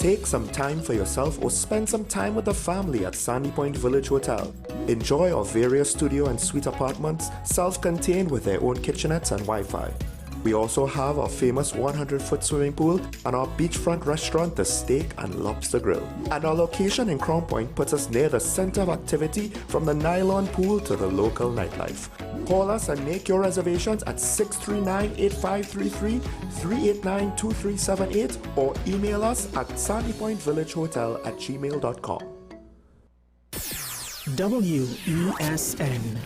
Take some time for yourself or spend some time with the family at Sandy Point Village Hotel. Enjoy our various studio and suite apartments, self-contained with their own kitchenettes and Wi-Fi. We also have our famous 100-foot swimming pool and our beachfront restaurant, The Steak and Lobster Grill. And our location in Crown Point puts us near the center of activity from the nylon pool to the local nightlife. Call us and make your reservations at 639-8533, 389-2378 or email us at sandypointvillagehotel@gmail.com. WESN.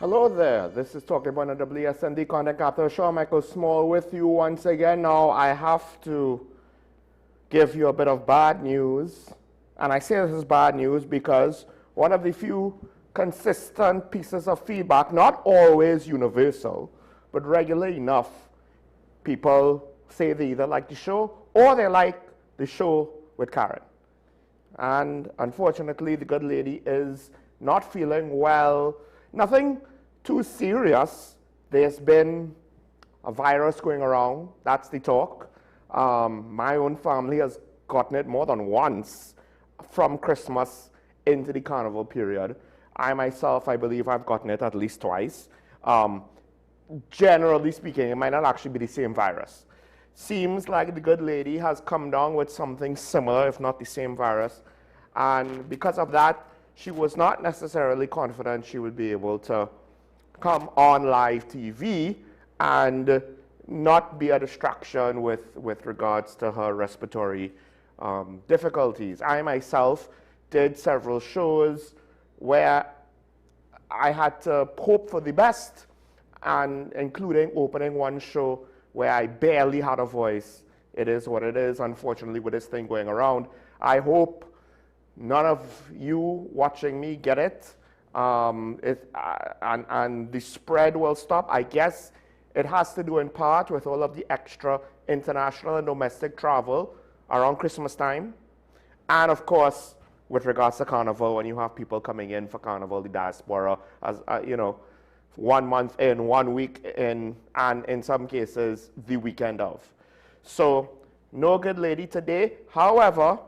Hello there, this is Talking About a WSND Content Capital Show. Michael Small with you once again. Now I have to give you a bit of bad news, and I say this is bad news because one of the few consistent pieces of feedback, not always universal, but regular enough, people say they either like the show or they like the show with Karen. And unfortunately, the good lady is not feeling well. Nothing too serious. There's been a virus going around. That's the talk. My own family has gotten it more than once from Christmas into the carnival period. I myself, I believe I've gotten it at least twice. Generally speaking, it might not actually be the same virus. Seems like the good lady has come down with something similar, if not the same virus. And because of that, she was not necessarily confident she would be able to come on live TV and not be a distraction with regards to her respiratory difficulties. I myself did several shows where I had to hope for the best, and including opening one show where I barely had a voice. It is what it is, unfortunately, with this thing going around. I hope none of you watching me get it, and the spread will stop. I guess it has to do in part with all of the extra international and domestic travel around Christmas time. And of course, with regards to Carnival, when you have people coming in for Carnival, the diaspora, as 1 month in, 1 week in, and in some cases, the weekend of. So, no good lady today. However,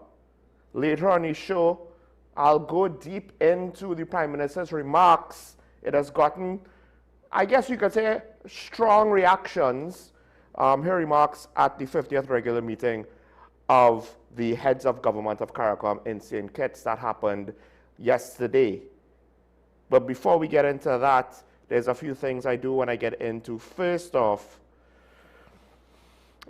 later on the show, I'll go deep into the Prime Minister's remarks. It has gotten, I guess you could say, strong reactions. Her remarks at the 50th regular meeting of the heads of government of CARICOM in St. Kitts that happened yesterday. But before we get into that, there's a few things I do want to get into. First off,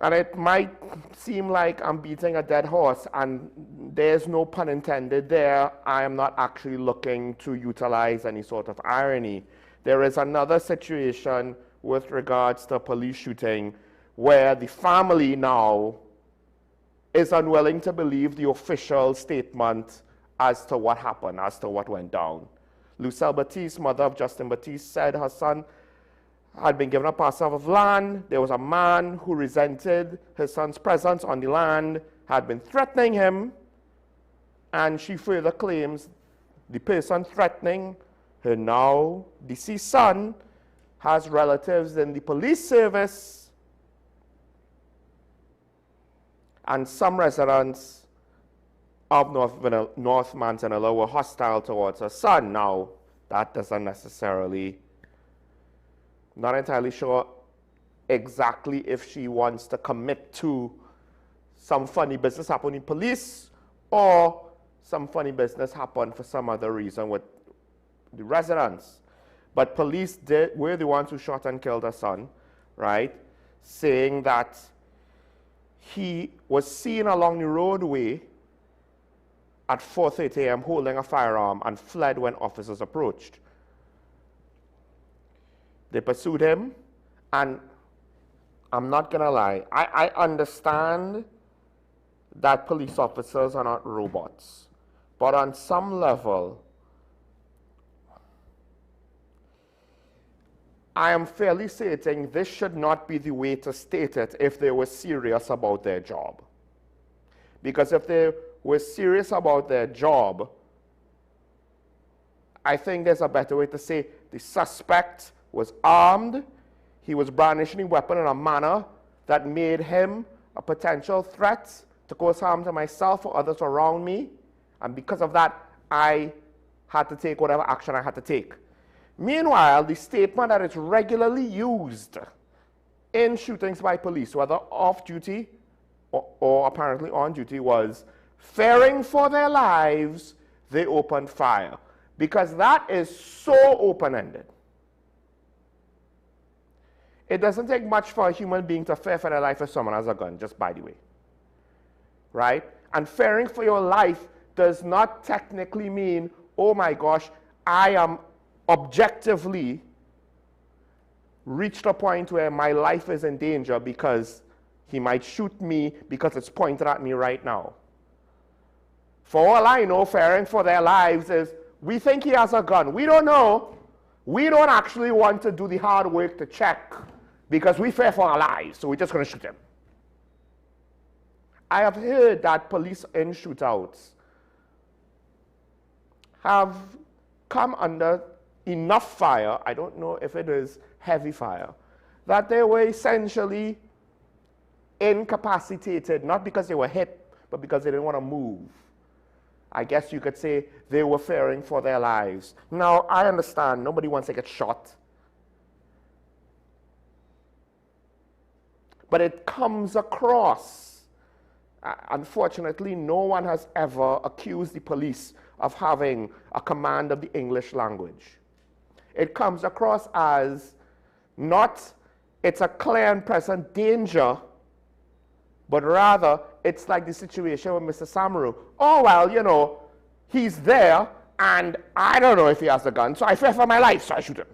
and it might seem like I'm beating a dead horse, and there's no pun intended there. I am not actually looking to utilize any sort of irony. There is another situation with regards to police shooting where the family now is unwilling to believe the official statement as to what happened, as to what went down. Lucille Batiste, mother of Justin Batiste, said her son had been given a parcel of land. There was a man who resented his son's presence on the land, had been threatening him, and she further claims the person threatening her now deceased son has relatives in the police service, and some residents of North Manzanilla were hostile towards her son. Now, that doesn't necessarily, not entirely sure exactly if she wants to commit to some funny business happened in police or some funny business happened for some other reason with the residents. But police were the ones who shot and killed her son, right? Saying that he was seen along the roadway at 4:30 a.m. holding a firearm and fled when officers approached. They pursued him, and I'm not gonna lie. I understand that police officers are not robots. But on some level, I am fairly certain this should not be the way to state it if they were serious about their job. Because if they were serious about their job, I think there's a better way to say the suspect was armed, he was brandishing a weapon in a manner that made him a potential threat to cause harm to myself or others around me, and because of that, I had to take whatever action I had to take. Meanwhile, the statement that is regularly used in shootings by police, whether off duty or apparently on duty, was fearing for their lives, they opened fire. Because that is so open-ended. It doesn't take much for a human being to fear for their life if someone has a gun, just by the way. Right? And fearing for your life does not technically mean, oh my gosh, I am objectively reached a point where my life is in danger because he might shoot me because it's pointed at me right now. For all I know, fearing for their lives is, we think he has a gun. We don't know. We don't actually want to do the hard work to check because we fear for our lives, so we're just going to shoot him. I have heard that police in shootouts have come under enough fire, I don't know if it is heavy fire, that they were essentially incapacitated, not because they were hit, but because they didn't want to move. I guess you could say they were fearing for their lives. Now, I understand nobody wants to get shot. But it comes across. Unfortunately, no one has ever accused the police of having a command of the English language. It comes across as not, it's a clear and present danger, but rather, it's like the situation with Mr. Samaru. Oh, well, you know, he's there, and I don't know if he has a gun, so I fear for my life, so I shoot him.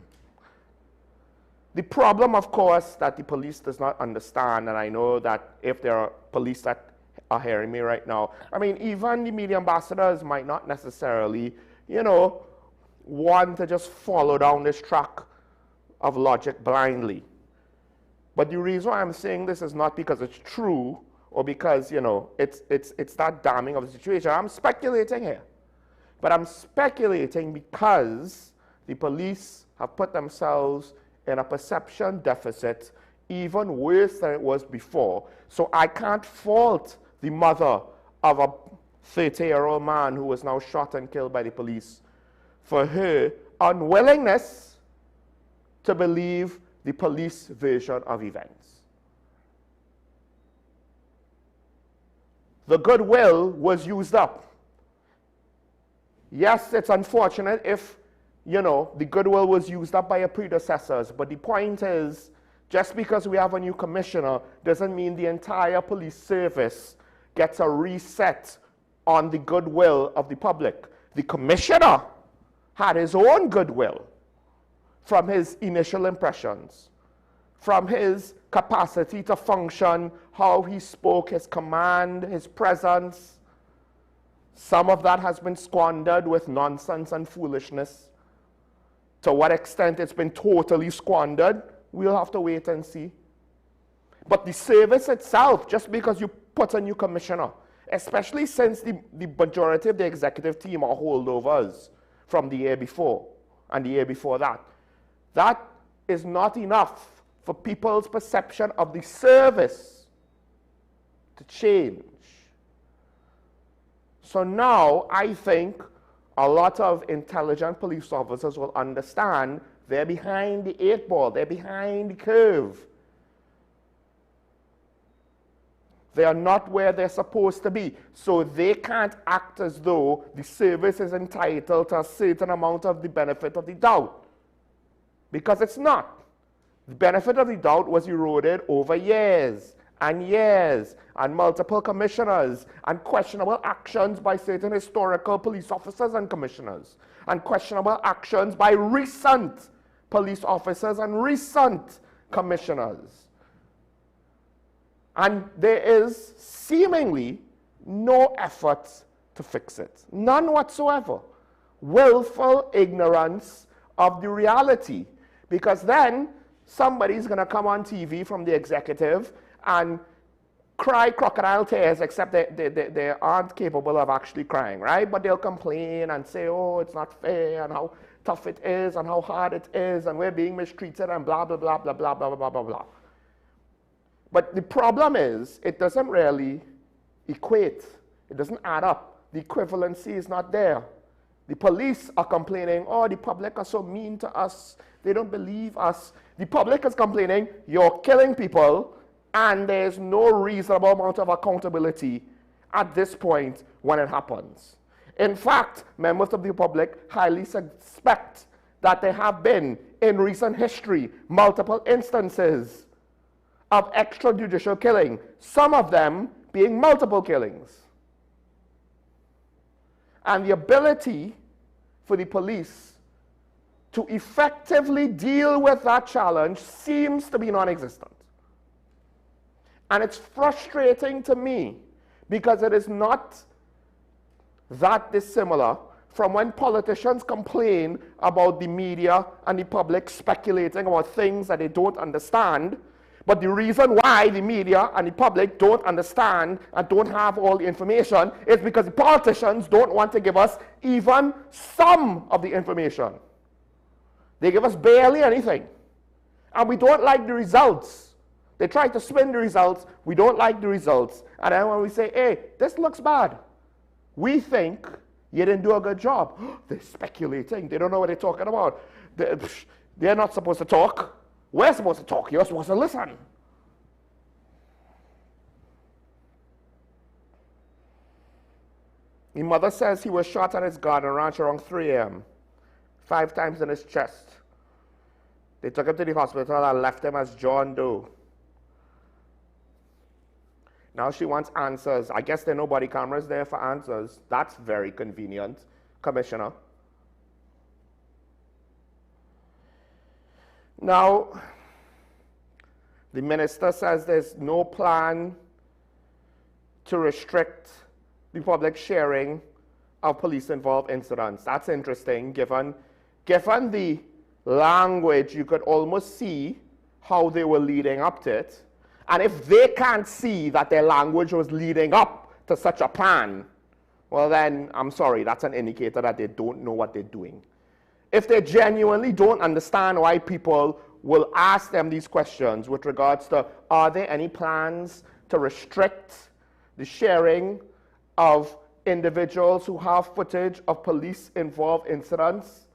The problem, of course, that the police does not understand, and I know that if there are police that are hearing me right now, I mean, even the media ambassadors might not necessarily, you know, want to just follow down this track of logic blindly. But the reason why I'm saying this is not because it's true or because, you know, it's that damning of the situation. I'm speculating here. But I'm speculating because the police have put themselves in a perception deficit even worse than it was before. So I can't fault the mother of a 30-year-old man who was now shot and killed by the police for her unwillingness to believe the police version of events. The goodwill was used up. Yes, it's unfortunate if, you know, the goodwill was used up by your predecessors, but the point is, just because we have a new commissioner doesn't mean the entire police service gets a reset on the goodwill of the public. The commissioner had his own goodwill from his initial impressions, from his capacity to function, how he spoke, his command, his presence. Some of that has been squandered with nonsense and foolishness. To what extent it's been totally squandered, we'll have to wait and see. But the service itself, just because you put a new commissioner, especially since the majority of the executive team are holdovers from the year before and the year before that, that is not enough for people's perception of the service to change. So now I think a lot of intelligent police officers will understand they're behind the 8 ball, they're behind the curve. They are not where they're supposed to be. So they can't act as though the service is entitled to a certain amount of the benefit of the doubt. Because it's not. The benefit of the doubt was eroded over years and multiple commissioners and questionable actions by certain historical police officers and commissioners and questionable actions by recent police officers and recent commissioners. And there is seemingly no effort to fix it. None whatsoever. Willful ignorance of the reality. Because then somebody's going to come on TV from the executive and cry crocodile tears, except they aren't capable of actually crying, right? But they'll complain and say, oh, it's not fair, and how tough it is, and how hard it is, and we're being mistreated, and blah, blah, blah, blah, blah, blah, blah, blah, blah. But the problem is, it doesn't really equate. It doesn't add up. The equivalency is not there. The police are complaining, oh, the public are so mean to us. They don't believe us. The public is complaining, you're killing people, and there's no reasonable amount of accountability at this point when it happens. In fact, members of the public highly suspect that there have been, in recent history, multiple instances of extrajudicial killing, some of them being multiple killings. And the ability for the police to effectively deal with that challenge seems to be non-existent. And it's frustrating to me because it is not that dissimilar from when politicians complain about the media and the public speculating about things that they don't understand. But the reason why the media and the public don't understand and don't have all the information is because the politicians don't want to give us even some of the information. They give us barely anything. And we don't like the results. They try to spin the results. We don't like the results. And then when we say, hey, this looks bad, we think you didn't do a good job. They're speculating. They don't know what they're talking about. They're not supposed to talk. We're supposed to talk. You're supposed to listen. His mother says he was shot at his garden ranch around 3 a.m., 5 times in his chest. They took him to the hospital and left him as John Doe. Now she wants answers. I guess there are no body cameras there for answers. That's very convenient, Commissioner. Now, the minister says there's no plan to restrict the public sharing of police-involved incidents. That's interesting, given the language, you could almost see how they were leading up to it. And if they can't see that their language was leading up to such a plan, well then, I'm sorry, that's an indicator that they don't know what they're doing. If they genuinely don't understand why people will ask them these questions with regards to, are there any plans to restrict the sharing of individuals who have footage of police-involved incidents?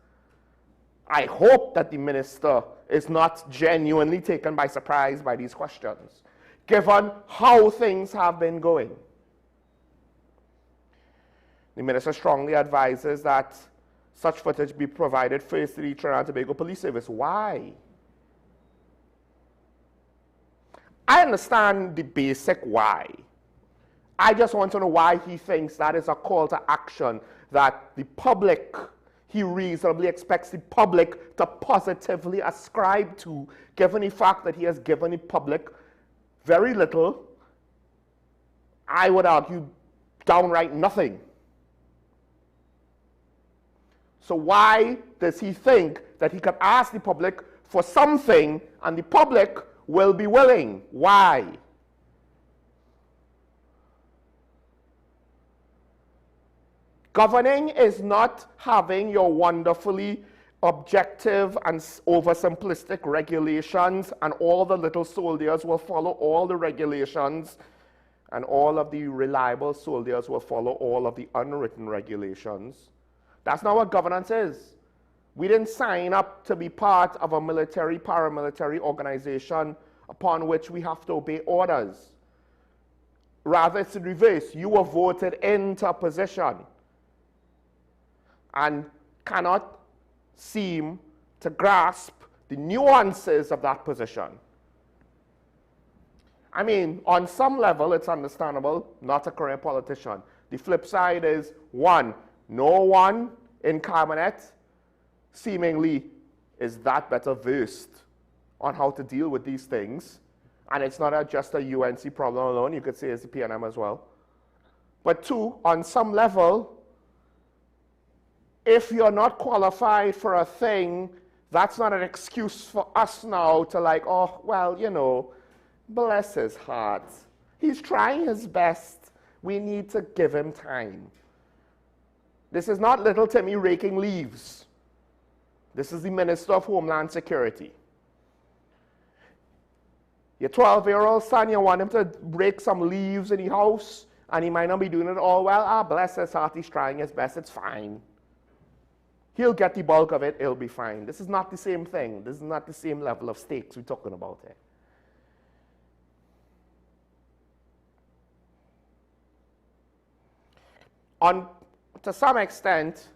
I hope that the minister is not genuinely taken by surprise by these questions, given how things have been going. The minister strongly advises that such footage be provided first to the Trinidad and Tobago Police Service. Why? I understand the basic why. I just want to know why he thinks that is a call to action that the public, he reasonably expects the public to positively ascribe to, given the fact that he has given the public very little, I would argue downright nothing. So why does he think that he can ask the public for something and the public will be willing? Why? Governing is not having your wonderfully objective and oversimplistic regulations and all the little soldiers will follow all the regulations and all of the reliable soldiers will follow all of the unwritten regulations. That's not what governance is. We didn't sign up to be part of a military, paramilitary organization upon which we have to obey orders. Rather, it's the reverse. You were voted into a position and cannot seem to grasp the nuances of that position. I mean, on some level, it's understandable, not a career politician. The flip side is, one, no one in cabinet seemingly is that better versed on how to deal with these things. And it's not just a UNC problem alone. You could say it's the PNM as well. But two, on some level, if you're not qualified for a thing, that's not an excuse for us now to like, oh, well, you know, bless his heart. He's trying his best. We need to give him time. This is not little Timmy raking leaves. This is the Minister of Homeland Security. Your 12-year-old son, you want him to rake some leaves in the house, and he might not be doing it all well. Ah, bless his heart, he's trying his best, it's fine. He'll get the bulk of it, it'll be fine. This is not the same thing. This is not the same level of stakes we're talking about here. To some extent,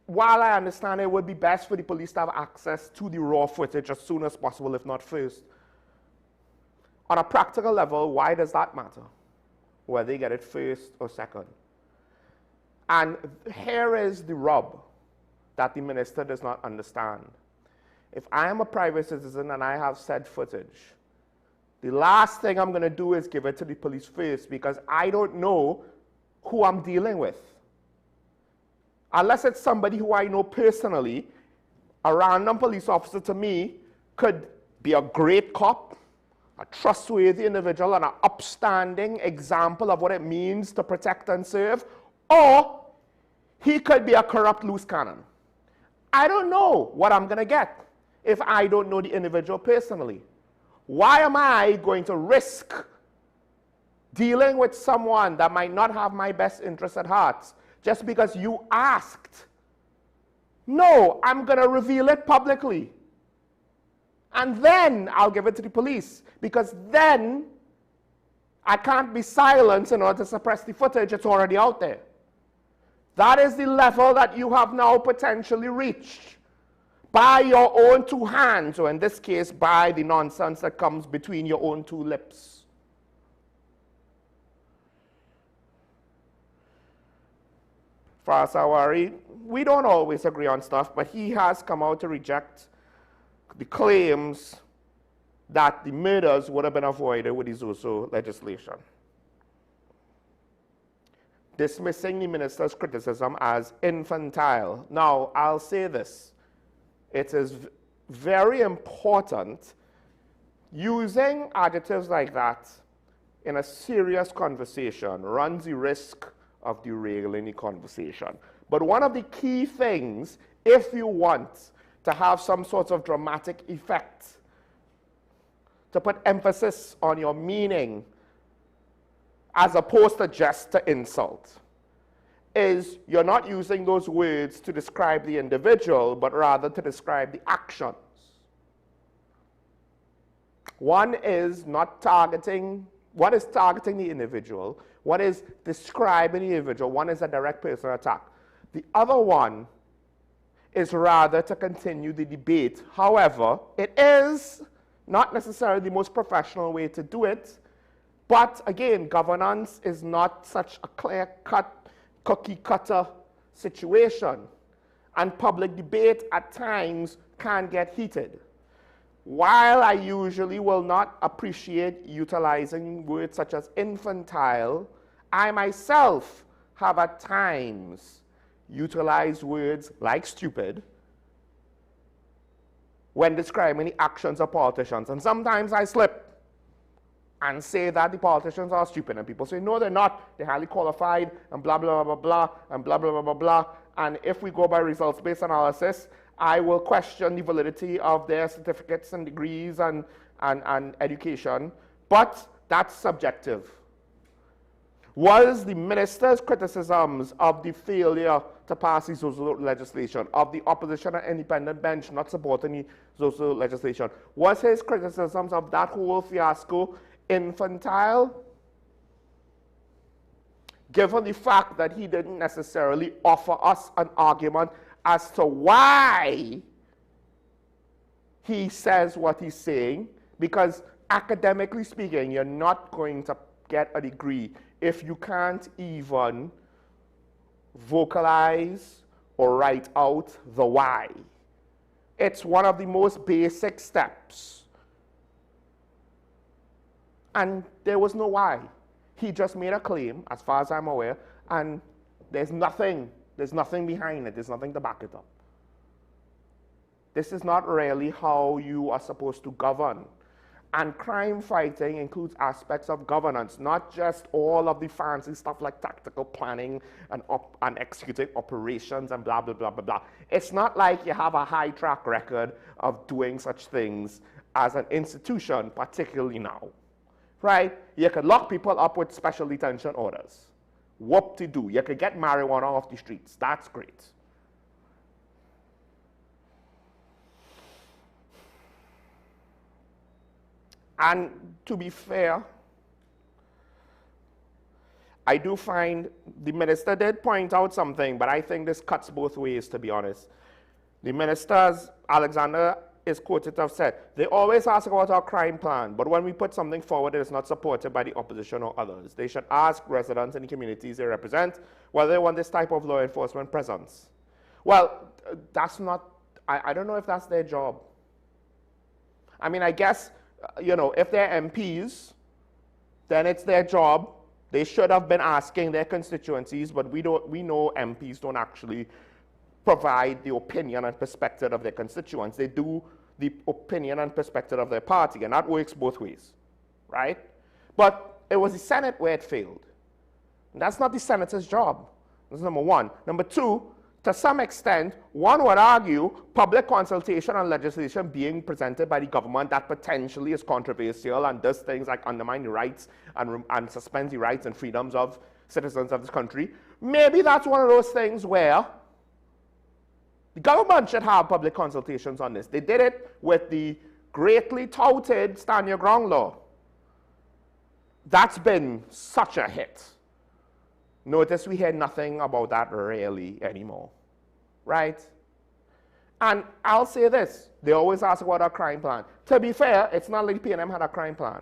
while I understand it would be best for the police to have access to the raw footage as soon as possible, if not first, on a practical level, why does that matter? Whether they get it first or second. And here is the rub that the minister does not understand. If I am a private citizen and I have said footage, the last thing I'm going to do is give it to the police first because I don't know who I'm dealing with. Unless it's somebody who I know personally, a random police officer to me could be a great cop, a trustworthy individual, and an upstanding example of what it means to protect and serve, or he could be a corrupt loose cannon. I don't know what I'm going to get if I don't know the individual personally. Why am I going to risk dealing with someone that might not have my best interests at heart just because you asked? No, I'm going to reveal it publicly. And then I'll give it to the police, because then I can't be silenced in order to suppress the footage. It's already out there. That is the level that you have now potentially reached by your own two hands, or in this case, by the nonsense that comes between your own two lips. Sawari, we don't always agree on stuff, but he has come out to reject the claims that the murders would have been avoided with the Zoso legislation, dismissing the minister's criticism as infantile. Now, I'll say this. It is very important. Using adjectives like that in a serious conversation runs the risk of derailing the conversation. But one of the key things, if you want to have some sort of dramatic effect, to put emphasis on your meaning as opposed to just to insult, is you're not using those words to describe the individual, but rather to describe the actions. One is not targeting, one is targeting the individual, one is describing the individual, one is a direct personal attack. The other one is rather to continue the debate. However, it is not necessarily the most professional way to do it, but again, governance is not such a clear-cut, cookie-cutter situation, and public debate at times can get heated. While I usually will not appreciate utilizing words such as infantile, I myself have at times utilized words like stupid when describing the actions of politicians. And sometimes I slip and say that the politicians are stupid. And people say, no, they're not. They're highly qualified, and blah, blah, blah, blah, blah, and blah, blah, blah, blah, blah. And if we go by results-based analysis, I will question the validity of their certificates and degrees and education. But that's subjective. Was the minister's criticisms of the failure to pass the Zoso legislation, of the opposition and independent bench not supporting the Zoso legislation, was his criticisms of that whole fiasco infantile? Given the fact that he didn't necessarily offer us an argument as to why he says what he's saying, because academically speaking, you're not going to get a degree if you can't even vocalize or write out the why. It's one of the most basic steps And there was no why. He just made a claim, as far as I'm aware, and there's nothing behind it. There's nothing to back it up. This is not really how you are supposed to govern. And crime fighting includes aspects of governance, not just all of the fancy stuff like tactical planning and executing operations and blah, blah, blah, blah, blah. It's not like you have a high track record of doing such things as an institution, particularly now, right? You could lock people up with special detention orders. Whoop-de-doo. You could get marijuana off the streets. That's great. And to be fair, I do find the minister did point out something, but I think this cuts both ways, to be honest. The ministers, Alexander is quoted to have said, they always ask about our crime plan, but when we put something forward that is not supported by the opposition or others, they should ask residents in the communities they represent whether they want this type of law enforcement presence. Well, that's not, I don't know if that's their job. I mean, I guess, you know, if they're MPs, then it's their job. They should have been asking their constituencies, but we know MPs don't actually provide the opinion and perspective of their constituents. They do the opinion and perspective of their party, and that works both ways, right? But it was the Senate where it failed. And that's not the Senator's job. That's number one. Number two, to some extent, one would argue public consultation on legislation being presented by the government that potentially is controversial and does things like undermine the rights and suspend the rights and freedoms of citizens of this country. Maybe that's one of those things where the government should have public consultations on this. They did it with the greatly touted Stand Your Ground law. That's been such a hit. Notice we hear nothing about that really anymore, right? And I'll say this, they always ask about our crime plan. To be fair, it's not like PNM had a crime plan.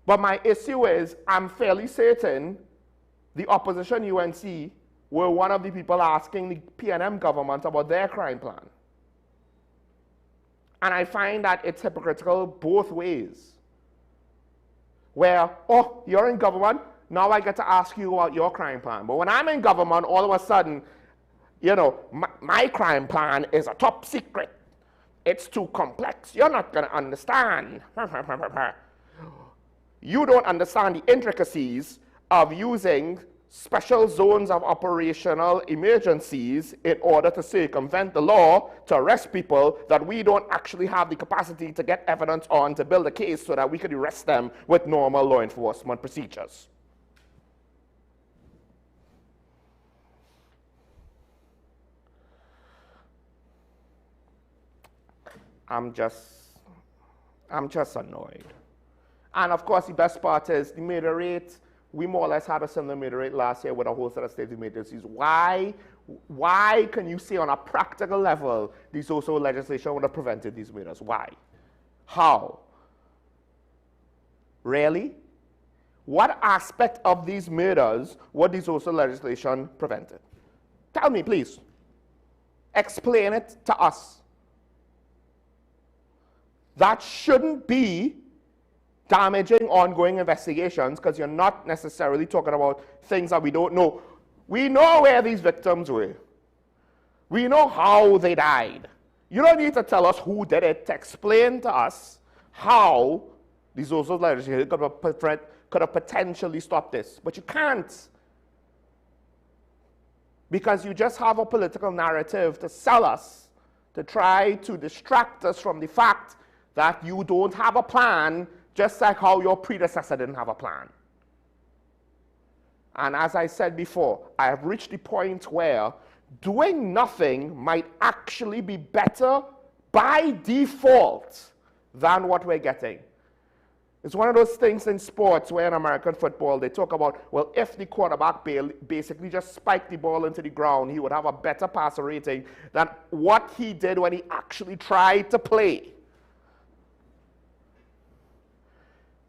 But my issue is, I'm fairly certain the opposition UNC were one of the people asking the PNM government about their crime plan. And I find that it's hypocritical both ways. Where, oh, you're in government, now I get to ask you about your crime plan. But when I'm in government, all of a sudden, you know, my crime plan is a top secret. It's too complex. You're not going to understand. You don't understand the intricacies of using special zones of operational emergencies in order to circumvent the law to arrest people that we don't actually have the capacity to get evidence on to build a case so that we could arrest them with normal law enforcement procedures. I'm just annoyed. And of course, the best part is the murder rate. We more or less had a similar murder rate last year with a whole set of state emergencies. Why can you say on a practical level the social legislation would have prevented these murders? Why? How? Really? What aspect of these murders would the social legislation prevented? Tell me, please. Explain it to us. That shouldn't be damaging ongoing investigations because you're not necessarily talking about things that we don't know. We know where these victims were. We know how they died. You don't need to tell us who did it to explain to us how the social legislation could have potentially stopped this. But you can't. Because you just have a political narrative to sell us, to try to distract us from the fact that you don't have a plan, just like how your predecessor didn't have a plan. And as I said before, I have reached the point where doing nothing might actually be better by default than what we're getting. It's one of those things in sports where in American football they talk about, well, if the quarterback basically just spiked the ball into the ground, he would have a better passer rating than what he did when he actually tried to play.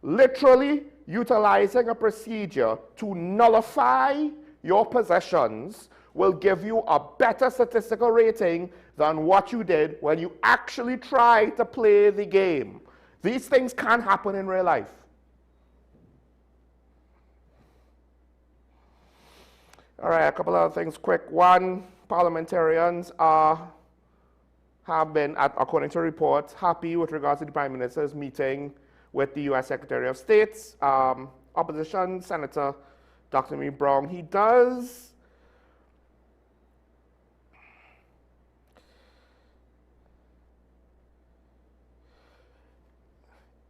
Literally utilizing a procedure to nullify your possessions will give you a better statistical rating than what you did when you actually tried to play the game. These things can't happen in real life. All right, a couple of things quick. One, parliamentarians have been, according to reports, happy with regards to the Prime Minister's meeting with the U.S. Secretary of State. Opposition Senator Dr. Me Brown, he does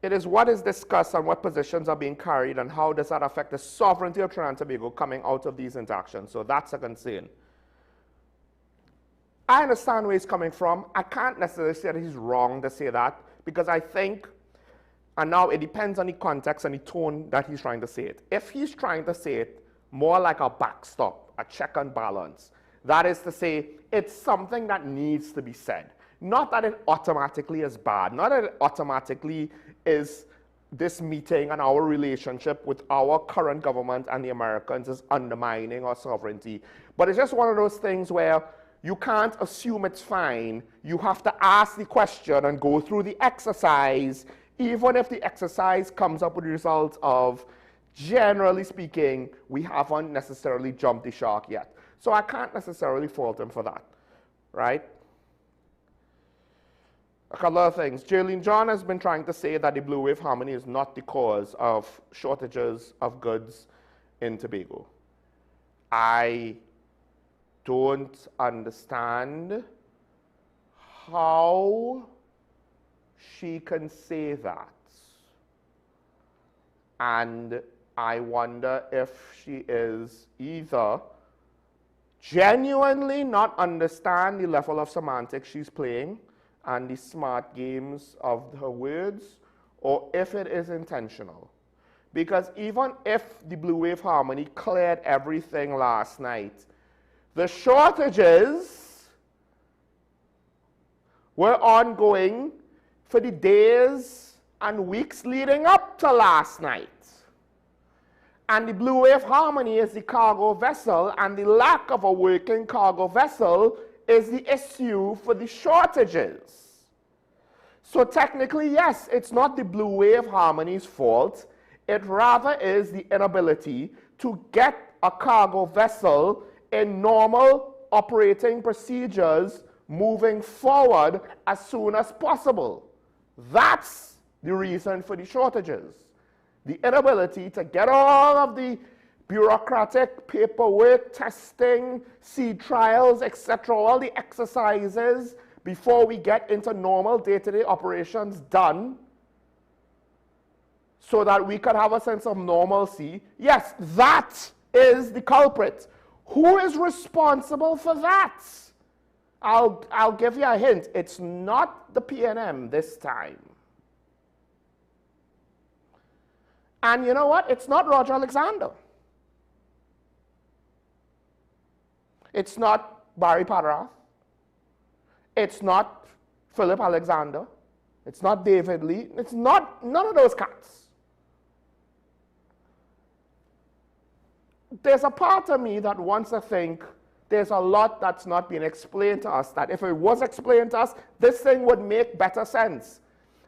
it is what is discussed and what positions are being carried and how does that affect the sovereignty of Trinidad and Tobago coming out of these interactions. So that's a concern. I understand where he's coming from. I can't necessarily say that he's wrong to say that because I think, and now it depends on the context and the tone that he's trying to say it. If he's trying to say it more like a backstop, a check and balance, that is to say, it's something that needs to be said. Not that it automatically is bad, not that it automatically is this meeting and our relationship with our current government and the Americans is undermining our sovereignty. But it's just one of those things where you can't assume it's fine. You have to ask the question and go through the exercise, even if the exercise comes up with the results of, generally speaking, we haven't necessarily jumped the shark yet. So I can't necessarily fault him for that, right? A couple of things. Jaylene John has been trying to say that the blue wave harmony is not the cause of shortages of goods in Tobago. I don't understand how she can say that. And I wonder if she is either genuinely not understand the level of semantics she's playing and the smart games of her words, or if it is intentional. Because even if the blue wave harmony cleared everything last night, the shortages were ongoing for the days and weeks leading up to last night. And the blue wave harmony is the cargo vessel, and the lack of a working cargo vessel is the issue for the shortages. So technically, yes, it's not the blue wave harmony's fault. It rather is the inability to get a cargo vessel in normal operating procedures moving forward as soon as possible. That's the reason for the shortages. The inability to get all of the bureaucratic paperwork, testing, sea trials, etc., all the exercises before we get into normal day-to-day operations done so that we could have a sense of normalcy. Yes, that is the culprit. Who is responsible for that? I'll give you a hint. It's not the PNM this time. And you know what? It's not Roger Alexander. It's not Barry Padrath. It's not Philip Alexander. It's not David Lee. It's not none of those cats. There's a part of me that wants to think there's a lot that's not being explained to us, that if it was explained to us, this thing would make better sense.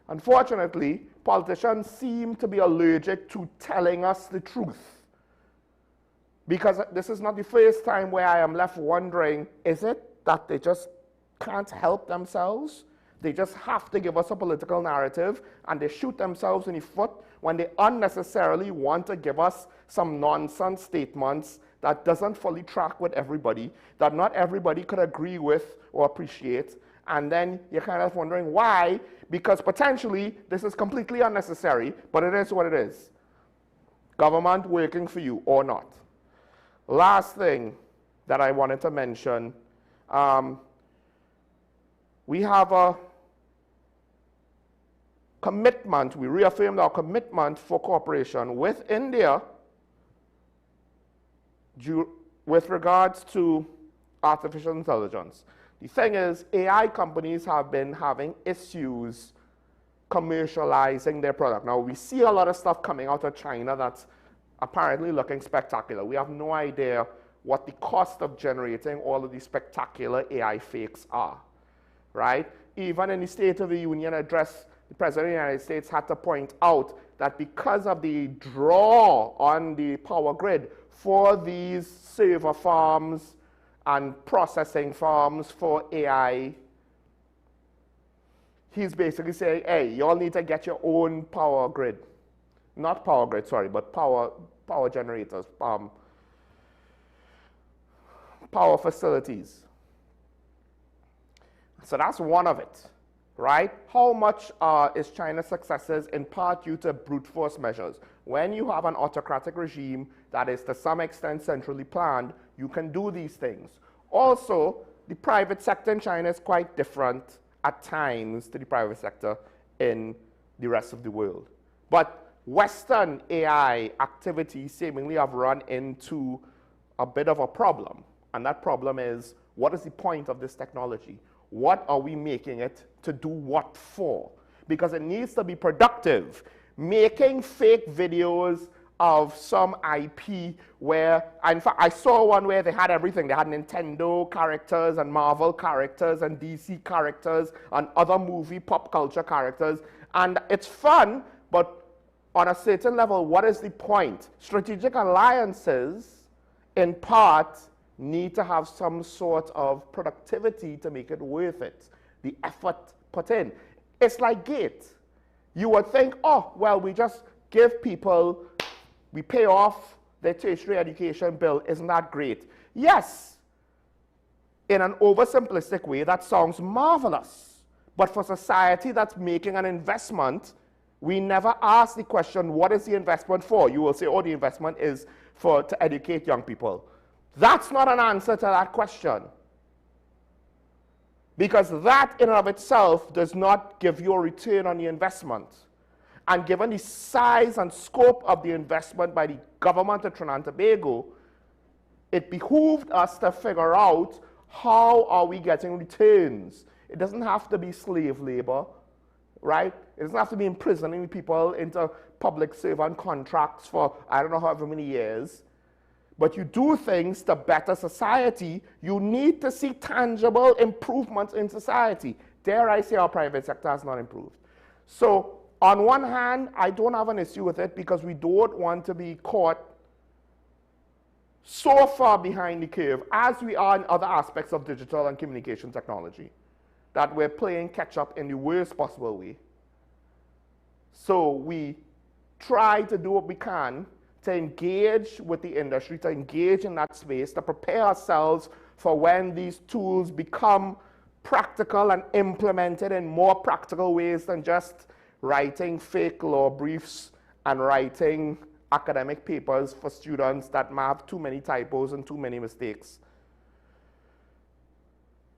Unfortunately, politicians seem to be allergic to telling us the truth. Because this is not the first time where I am left wondering, is it that they just can't help themselves? They just have to give us a political narrative and they shoot themselves in the foot when they unnecessarily want to give us some nonsense statements that doesn't fully track with everybody, that not everybody could agree with or appreciate. And then you're kind of wondering why, because potentially this is completely unnecessary, but it is what it is. Government working for you or not. Last thing that I wanted to mention, we have a commitment, we reaffirmed our commitment for cooperation with India with regards to artificial intelligence. The thing is, AI companies have been having issues commercializing their product. Now, we see a lot of stuff coming out of China that's apparently looking spectacular. We have no idea what the cost of generating all of these spectacular AI fakes are, right? Even in the State of the Union address, the President of the United States had to point out that because of the draw on the power grid for these server farms and processing farms for AI, he's basically saying, hey, you all need to get your own power grid. Not power grid, sorry, but power generators, power facilities. So that's one of it, right? How much is China's successes in part due to brute force measures? When you have an autocratic regime that is to some extent centrally planned, you can do these things. Also, the private sector in China is quite different at times to the private sector in the rest of the world. But Western AI activities seemingly have run into a bit of a problem. And that problem is, what is the point of this technology? What are we making it to do what for? Because it needs to be productive. Making fake videos of some IP where, in fact, I saw one where they had everything. They had Nintendo characters and Marvel characters and DC characters and other movie pop culture characters. And it's fun, but on a certain level, what is the point? Strategic alliances, in part, need to have some sort of productivity to make it worth it, the effort put in. It's like GATE. You would think, oh, well, we just give people, we pay off their tertiary education bill. Isn't that great? Yes, in an oversimplistic way, that sounds marvelous. But for society that's making an investment, we never ask the question, what is the investment for? You will say, oh, the investment is to educate young people. That's not an answer to that question. Because that in and of itself does not give you a return on the investment. And given the size and scope of the investment by the government of Trinidad and Tobago, it behooved us to figure out how are we getting returns. It doesn't have to be slave labor, right? It doesn't have to be imprisoning people into public servant contracts for I don't know however many years. But you do things to better society, you need to see tangible improvements in society. Dare I say our private sector has not improved. So on one hand, I don't have an issue with it because we don't want to be caught so far behind the curve as we are in other aspects of digital and communication technology that we're playing catch up in the worst possible way. So we try to do what we can to engage with the industry, to engage in that space, to prepare ourselves for when these tools become practical and implemented in more practical ways than just writing fake law briefs and writing academic papers for students that have too many typos and too many mistakes.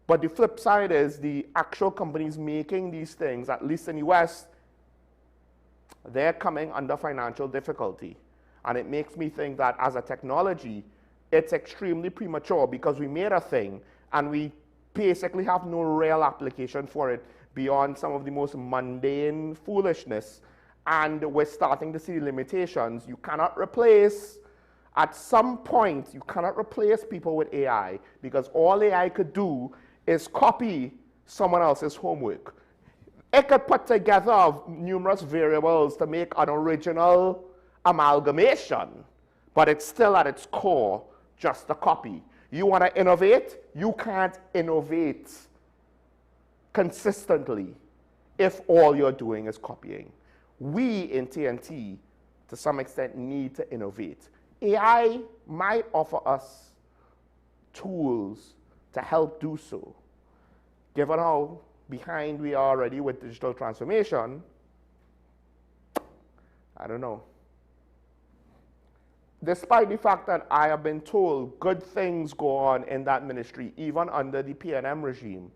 But the flip side is the actual companies making these things, at least in the West, they're coming under financial difficulty. And it makes me think that as a technology, it's extremely premature because we made a thing and we basically have no real application for it beyond some of the most mundane foolishness. And we're starting to see limitations. You cannot replace, at some point, you cannot replace people with AI because all AI could do is copy someone else's homework. It could put together numerous variables to make an original amalgamation, but it's still at its core just a copy. You want to innovate? You can't innovate consistently if all you're doing is copying. We in TNT, to some extent, need to innovate. AI might offer us tools to help do so. Given how behind we are already with digital transformation, I don't know. Despite the fact that I have been told good things go on in that ministry, even under the PNM regime,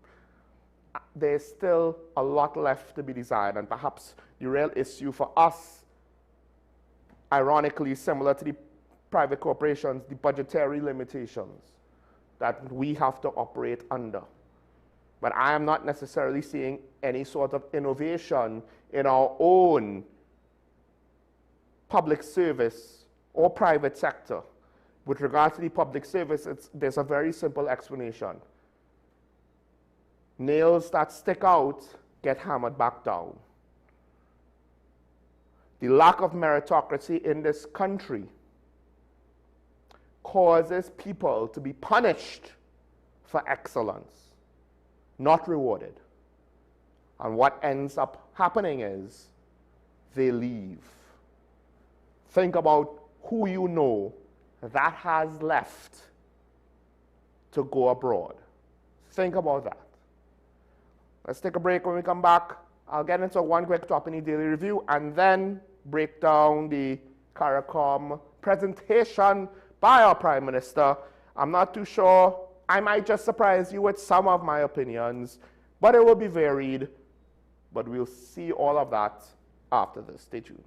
there's still a lot left to be desired. And perhaps the real issue for us, ironically similar to the private corporations, the budgetary limitations that we have to operate under. But I am not necessarily seeing any sort of innovation in our own public service or private sector. With regard to the public service, there's a very simple explanation. Nails that stick out get hammered back down. The lack of meritocracy in this country causes people to be punished for excellence, not rewarded. And what ends up happening is they leave. Think about who you know that has left to go abroad. Think about that. Let's take a break. When we come back, I'll get into one quick Top in the Daily Review and then break down the CARICOM presentation by our Prime Minister. I'm not too sure. I might just surprise you with some of my opinions, but it will be varied. But we'll see all of that after this. Stay tuned.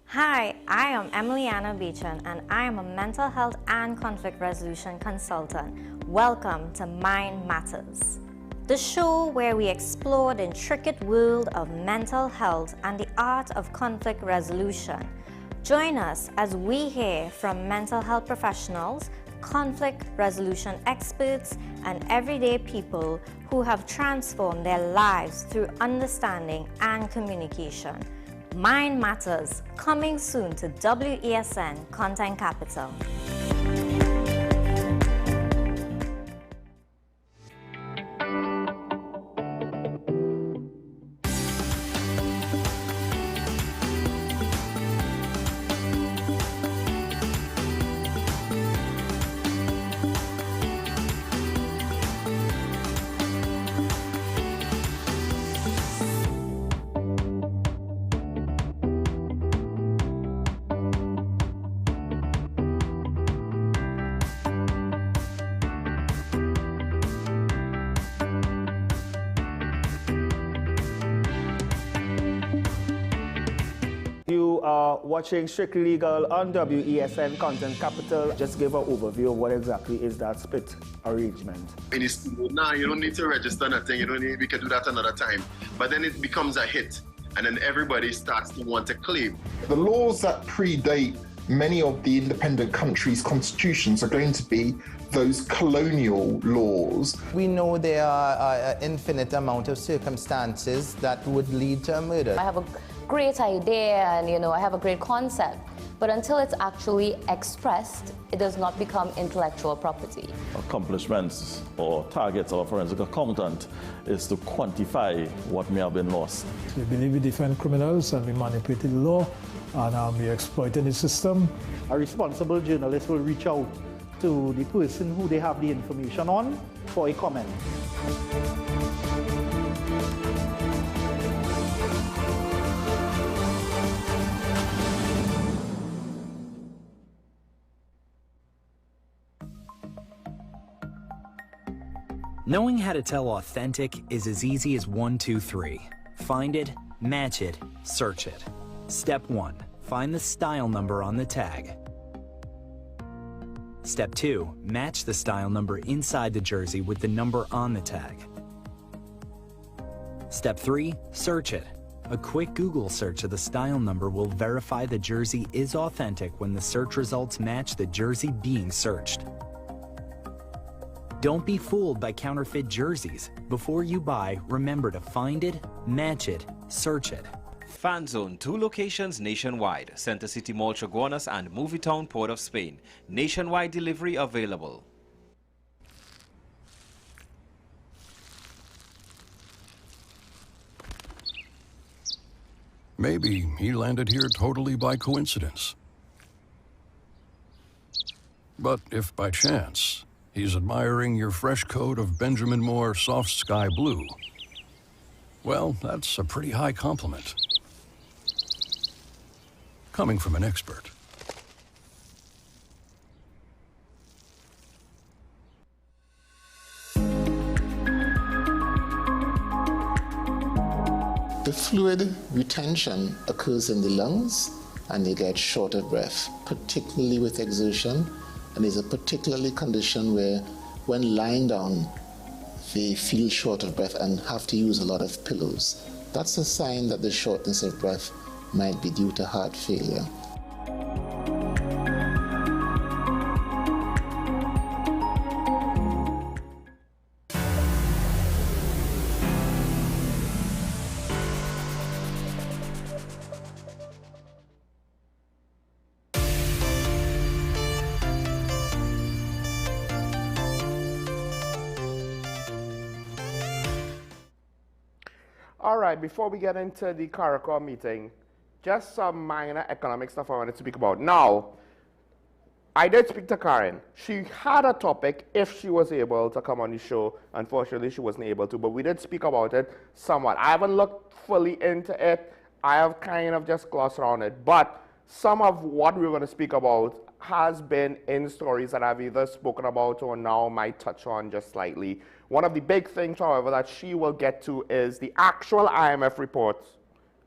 Hi, I am Emiliana Beechan and I am a mental health and conflict resolution consultant. Welcome to Mind Matters, the show where we explore the intricate world of mental health and the art of conflict resolution. Join us as we hear from mental health professionals, conflict resolution experts, and everyday people who have transformed their lives through understanding and communication. Mind Matters, coming soon to WESN Content Capital. You are watching Strictly Legal on WESN Content Capital. Just give an overview of what exactly is that split arrangement. Now you don't need to register nothing. You don't need. We can do that another time. But then it becomes a hit, and then everybody starts to want to claim. The laws that predate many of the independent countries' constitutions are going to be those colonial laws. We know there are an infinite amount of circumstances that would lead to a murder. I have a great idea and I have a great concept, but until it's actually expressed, it does not become intellectual property. Accomplishments or targets of a forensic accountant is to quantify what may have been lost. We believe we defend criminals and we manipulated the law and we exploited the system. A responsible journalist will reach out to the person who they have the information on for a comment. Knowing how to tell authentic is as easy as 1, 2, 3. Find it, match it, search it. Step 1. Find the style number on the tag. Step 2. Match the style number inside the jersey with the number on the tag. Step 3. Search it. A quick Google search of the style number will verify the jersey is authentic when the search results match the jersey being searched. Don't be fooled by counterfeit jerseys. Before you buy, remember to find it, match it, search it. Fanzone, 2 locations nationwide. Center City Mall, Chaguanas and Movietown, Port of Spain. Nationwide delivery available. Maybe he landed here totally by coincidence. But if by chance he's admiring your fresh coat of Benjamin Moore soft sky blue, well, that's a pretty high compliment. Coming from an expert. The fluid retention occurs in the lungs and you get short of breath, particularly with exertion, and is a particularly condition where when lying down they feel short of breath and have to use a lot of pillows. That's a sign that the shortness of breath might be due to heart failure. All right, before we get into the CARICOM meeting, just some minor economic stuff I wanted to speak about. Now, I did speak to Karen. She had a topic if she was able to come on the show. Unfortunately, she wasn't able to, but we did speak about it somewhat. I haven't looked fully into it. I have kind of just glossed around it. But some of what we're going to speak about has been in stories that I've either spoken about or now might touch on just slightly. One of the big things, however, that she will get to is the actual IMF report,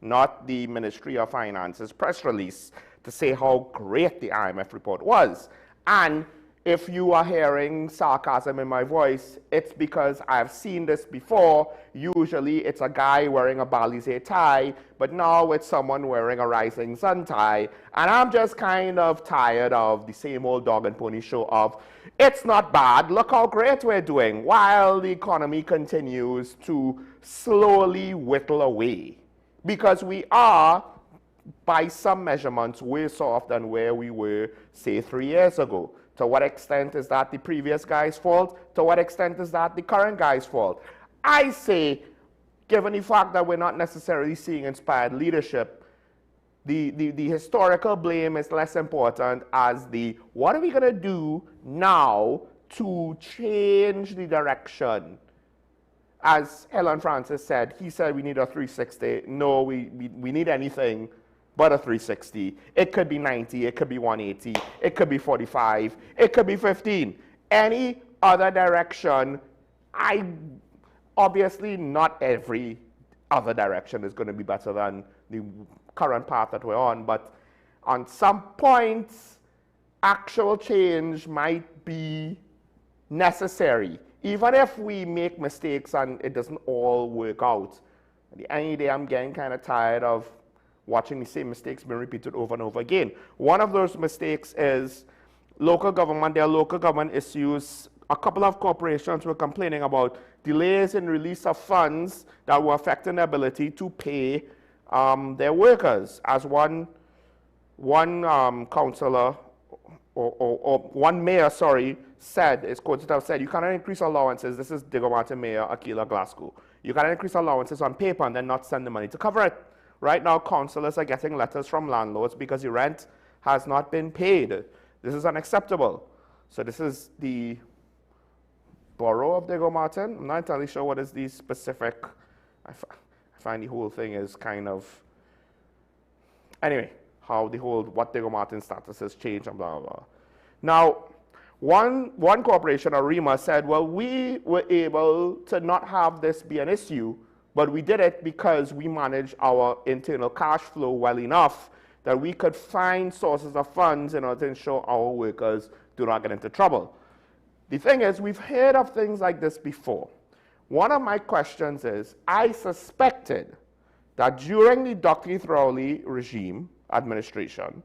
not the Ministry of Finance's press release, to say how great the IMF report was. And if you are hearing sarcasm in my voice, it's because I've seen this before. Usually it's a guy wearing a Balize tie, but now it's someone wearing a Rising Sun tie. And I'm just kind of tired of the same old dog and pony show of, it's not bad, look how great we're doing, while the economy continues to slowly whittle away. Because we are, by some measurements, worse off than where we were, say, 3 years ago. To what extent is that the previous guy's fault? To what extent is that the current guy's fault? I say, given the fact that we're not necessarily seeing inspired leadership, the historical blame is less important as the, what are we going to do now to change the direction? As Helen Francis said, he said we need a 360. No, we need anything but a 360. It could be 90, it could be 180, it could be 45, it could be 15. Any other direction, obviously not every other direction is going to be better than the current path that we're on, but on some points, actual change might be necessary. Even if we make mistakes and it doesn't all work out. At the end of the day, I'm getting kind of tired of watching the same mistakes being repeated over and over again. One of those mistakes is local government. There are local government issues. A couple of corporations were complaining about delays in release of funds that were affecting their ability to pay their workers. As one councillor, or one mayor, sorry, said, is quoted to have said, you cannot increase allowances. This is Digger Martin Mayor Akila Glasgow. You cannot increase allowances on paper and then not send the money to cover it. Right now, councillors are getting letters from landlords because the rent has not been paid. This is unacceptable. So this is the borough of Digger Martin. I'm not entirely sure what is the specific. I find the whole thing is kind of, anyway, how the whole, what Digger Martin status has changed and blah, blah, blah. Now, one corporation, Arima, said, well, we were able to not have this be an issue, but we did it because we managed our internal cash flow well enough that we could find sources of funds in order to ensure our workers do not get into trouble. The thing is, we've heard of things like this before. One of my questions is, I suspected that during the Dr. Thrawley regime administration,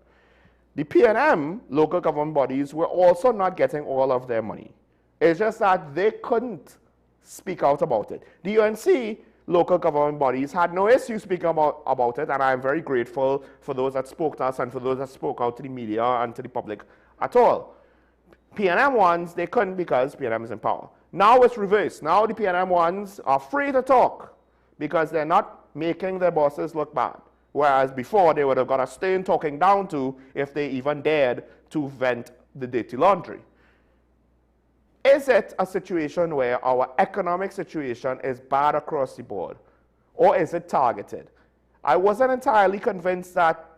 the P&M local government bodies were also not getting all of their money. It's just that they couldn't speak out about it. The UNC local government bodies had no issue speaking about it, and I'm very grateful for those that spoke to us and for those that spoke out to the media and to the public at all. P&M ones, they couldn't because P&M is in power. Now it's reversed. Now the P&M ones are free to talk because they're not making their bosses look bad. Whereas before, they would have got a stern talking down to if they even dared to vent the dirty laundry. Is it a situation where our economic situation is bad across the board, or is it targeted? I wasn't entirely convinced that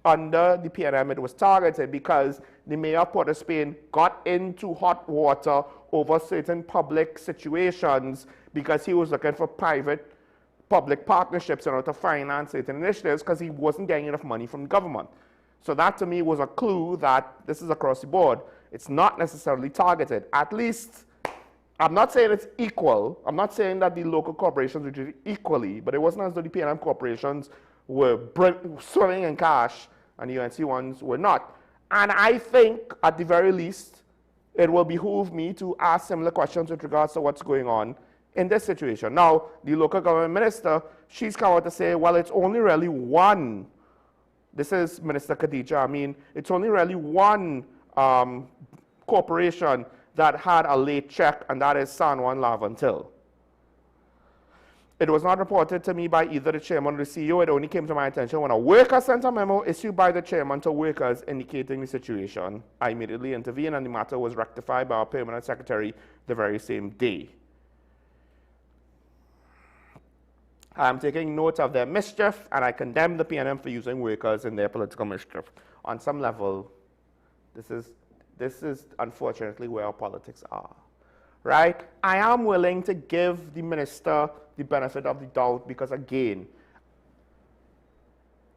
under the PNM it was targeted because the mayor of Port of Spain got into hot water over certain public situations because he was looking for private-public partnerships in order to finance certain initiatives because he wasn't getting enough money from the government. So that to me was a clue that this is across the board. It's not necessarily targeted. At least, I'm not saying it's equal. I'm not saying that the local corporations were treated equally, but it wasn't as though the P&M corporations were swimming in cash and the UNC ones were not. And I think, at the very least, it will behoove me to ask similar questions with regards to what's going on in this situation. Now, the local government minister, she's come out to say, well, it's only really one. This is Minister Khadija. I mean, it's only really one corporation that had a late check, and that is San Juan Lavantil. It was not reported to me by either the chairman or the CEO. It only came to my attention when a worker sent a memo issued by the chairman to workers indicating the situation. I immediately intervened and the matter was rectified by our permanent secretary the very same day. I am taking note of their mischief and I condemn the PNM for using workers in their political mischief. On some level, this is unfortunately where our politics are. Right? I am willing to give the minister the benefit of the doubt because, again,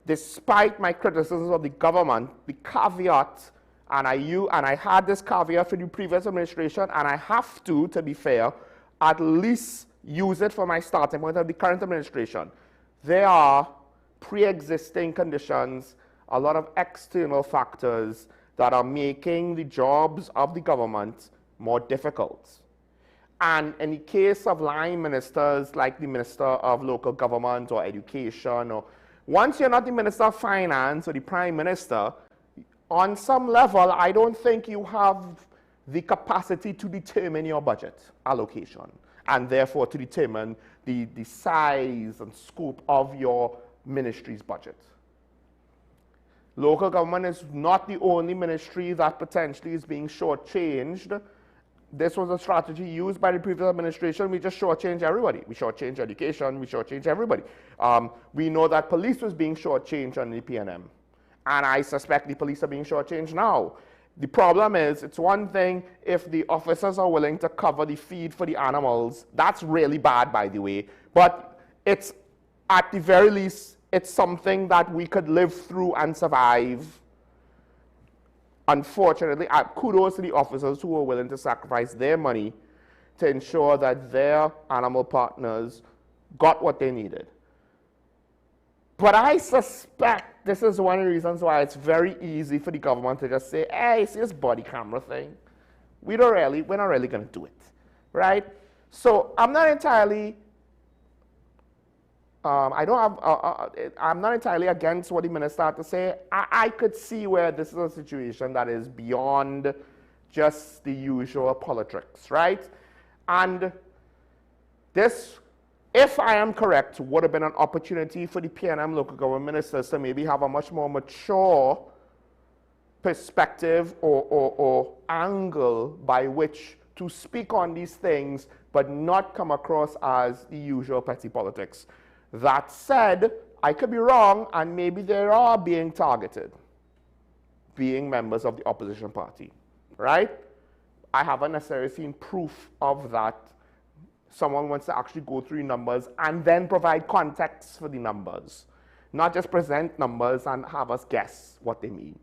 despite my criticisms of the government, the caveat, and I had this caveat for the previous administration, and I have to be fair, at least use it for my starting point of the current administration. There are pre-existing conditions, a lot of external factors that are making the jobs of the government more difficult. And in the case of line ministers like the Minister of Local Government or Education, or once you're not the Minister of Finance or the Prime Minister, on some level, I don't think you have the capacity to determine your budget allocation and therefore to determine the size and scope of your ministry's budget. Local government is not the only ministry that potentially is being shortchanged. This was a strategy used by the previous administration. We just shortchanged everybody. We shortchanged education. We shortchanged everybody. We know that police was being shortchanged on the PNM. And I suspect the police are being shortchanged now. The problem is, it's one thing if the officers are willing to cover the feed for the animals. That's really bad, by the way. But it's, at the very least, it's something that we could live through and survive. Unfortunately, kudos to the officers who are willing to sacrifice their money to ensure that their animal partners got what they needed. But I suspect this is one of the reasons why it's very easy for the government to just say, hey, see this body camera thing? We're not really going to do it, right? So I'm not entirely I'm not entirely against what the minister had to say. I could see where this is a situation that is beyond just the usual politics, right? And this, if I am correct, would have been an opportunity for the PNM local government ministers to maybe have a much more mature perspective or angle by which to speak on these things, but not come across as the usual petty politics. That said, I could be wrong, and maybe they are being targeted, being members of the opposition party, right? I haven't necessarily seen proof of that. Someone wants to actually go through numbers and then provide context for the numbers, not just present numbers and have us guess what they mean.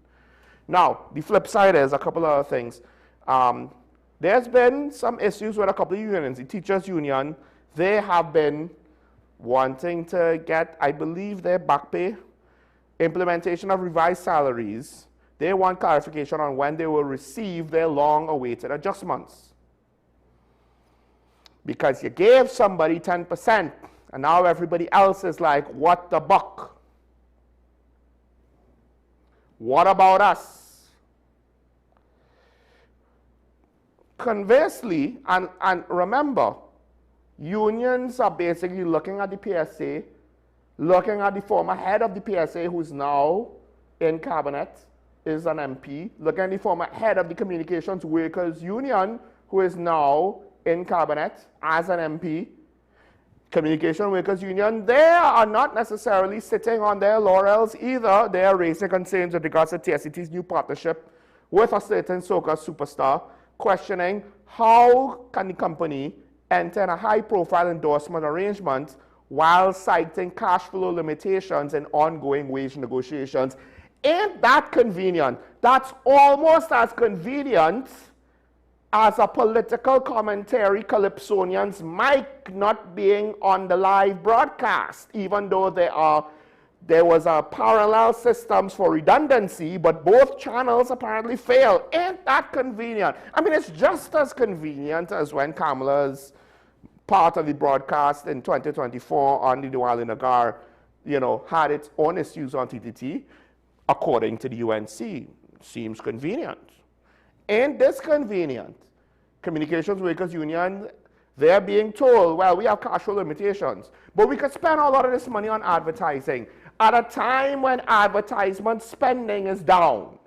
Now, the flip side is a couple of other things. There's been some issues with a couple of unions. The teachers' union, they have been wanting to get, I believe, their back pay, implementation of revised salaries. They want clarification on when they will receive their long-awaited adjustments. Because you gave somebody 10%, and now everybody else is like, what the buck? What about us? Conversely, and remember, unions are basically looking at the PSA, looking at the former head of the PSA who's now in cabinet, is an MP, looking at the former head of the Communications Workers Union who is now in cabinet as an MP. Communication Workers Union, they are not necessarily sitting on their laurels either. They are raising concerns with regards to TSCT's new partnership with a certain soca superstar, questioning how can the company enter in a high-profile endorsement arrangement while citing cash flow limitations and ongoing wage negotiations. Ain't that convenient? That's almost as convenient as a political commentary Calypsonian's mic not being on the live broadcast, even though there was a parallel systems for redundancy, but both channels apparently failed. Ain't that convenient? I mean, it's just as convenient as when Kamala's part of the broadcast in 2024 on the Diwali Nagar, had its own issues on TTT, according to the UNC. Seems convenient. Ain't this convenient? Communications Workers Union They're being told, well, we have cash flow limitations, but we could spend a lot of this money on advertising at a time when advertisement spending is down.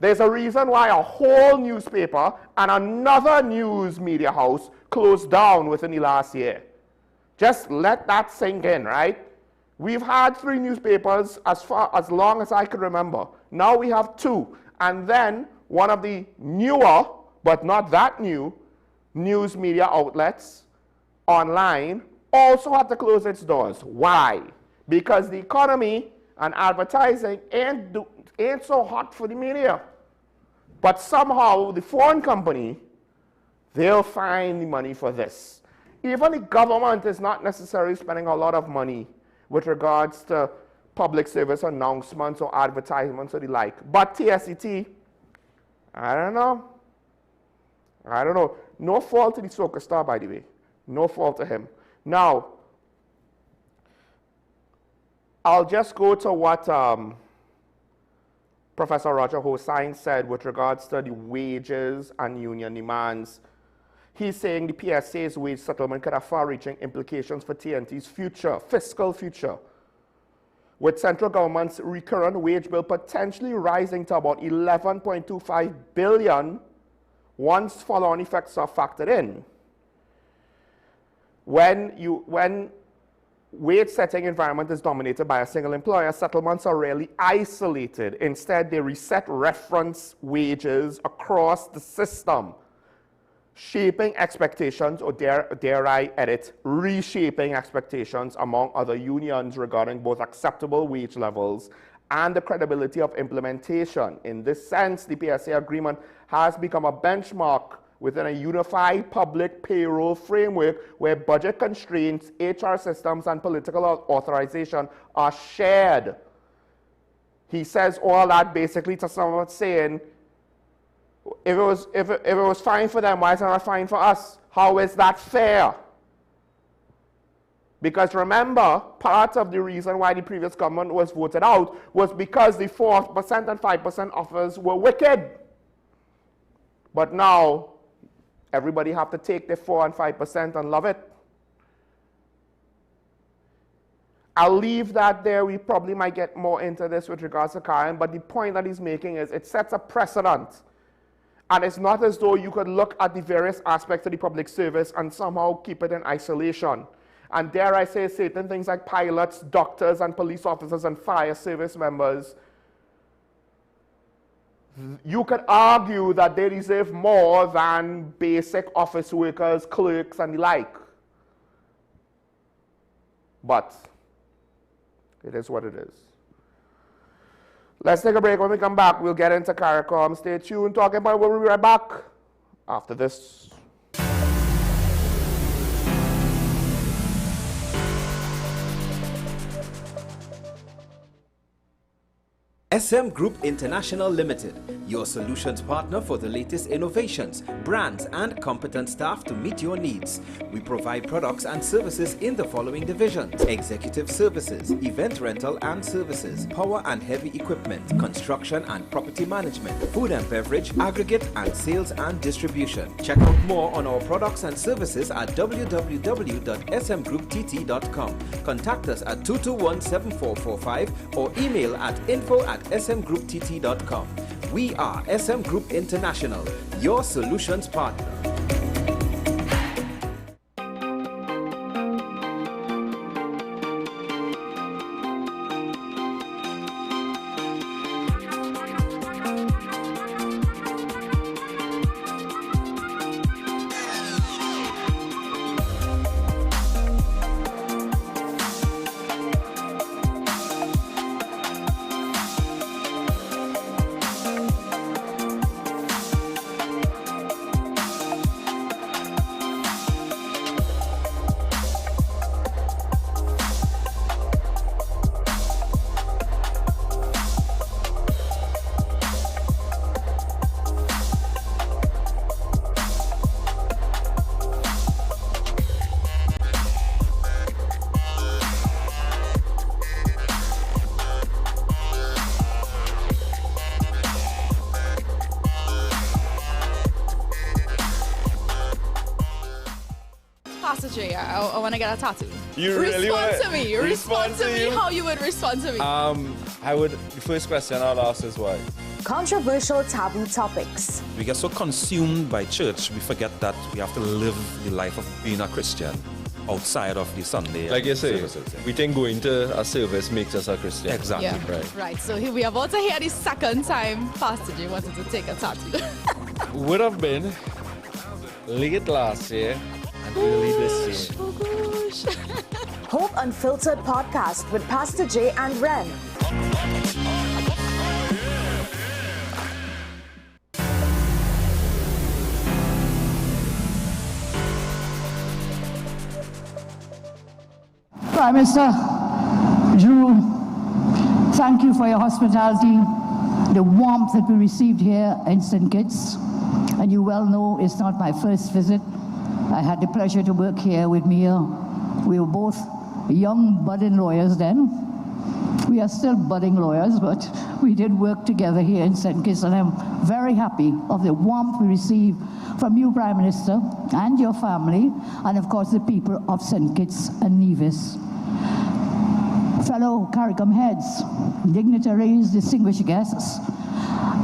There's a reason why a whole newspaper and another news media house closed down within the last year. Just let that sink in, right? We've had 3 newspapers as long as I can remember. Now we have 2. And then one of the newer, but not that new, news media outlets online also had to close its doors. Why? Because the economy and advertising ain't so hot for the media. But somehow the foreign company, they'll find the money for this. Even the government is not necessarily spending a lot of money with regards to public service announcements or advertisements or the like. But TSET, I don't know. No fault to the soccer star, by the way. No fault to him. Now, I'll just go to what Professor Roger Hossain said with regards to the wages and union demands. He's saying the PSA's wage settlement could have far-reaching implications for TNT's future, fiscal future, with central government's recurrent wage bill potentially rising to about $11.25 billion once follow-on effects are factored in. When wage-setting environment is dominated by a single employer, settlements are rarely isolated. Instead, they reset reference wages across the system, shaping expectations, or dare I edit, reshaping expectations among other unions regarding both acceptable wage levels and the credibility of implementation. In this sense, the PSA agreement has become a benchmark within a unified public payroll framework where budget constraints, HR systems, and political authorization are shared. He says all that basically to someone saying, if it was fine for them, why is it not fine for us? How is that fair? Because remember, part of the reason why the previous government was voted out was because the 4% and 5% offers were wicked. But now, everybody have to take their 4 and 5% and love it. I'll leave that there. We probably might get more into this with regards to Karen, but the point that he's making is it sets a precedent. And it's not as though you could look at the various aspects of the public service and somehow keep it in isolation. And dare I say, certain things like pilots, doctors, and police officers and fire service members, you could argue that they deserve more than basic office workers, clerks, and the like. But it is what it is. Let's take a break. When we come back, we'll get into CARICOM. Stay tuned. Talking about, we'll be right back after this. SM Group International Limited, your solutions partner for the latest innovations, brands, and competent staff to meet your needs. We provide products and services in the following divisions: executive services, event rental and services, power and heavy equipment, construction and property management, food and beverage, aggregate and sales and distribution. Check out more on our products and services at www.smgrouptt.com. Contact us at 221-7445 or email at info@smgrouptt.com. We are SM Group International, your solutions partner. J, I want to get a tattoo. You really want Respond to me. Respond to me how you would respond to me. The first question I'll ask is why? Controversial taboo topics. We get so consumed by church, we forget that we have to live the life of being a Christian outside of the Sunday. Like you say, services. we think going to a service makes us a Christian. Exactly. Yeah. Right. So here we are about to hear the second time Pastor J wanted to take a tattoo. Would have been late last year and early this year. Oh gosh. Hope Unfiltered podcast with Pastor J and Ren. Prime Minister Drew, thank you for your hospitality, the warmth that we received here in St. Kitts. And you well know it's not my first visit. I had the pleasure to work here with Mia. We were both young budding lawyers then. We are still budding lawyers, but we did work together here in St. Kitts, and I'm very happy of the warmth we received from you, Prime Minister, and your family, and of course the people of St. Kitts and Nevis. Fellow CARICOM heads, dignitaries, distinguished guests,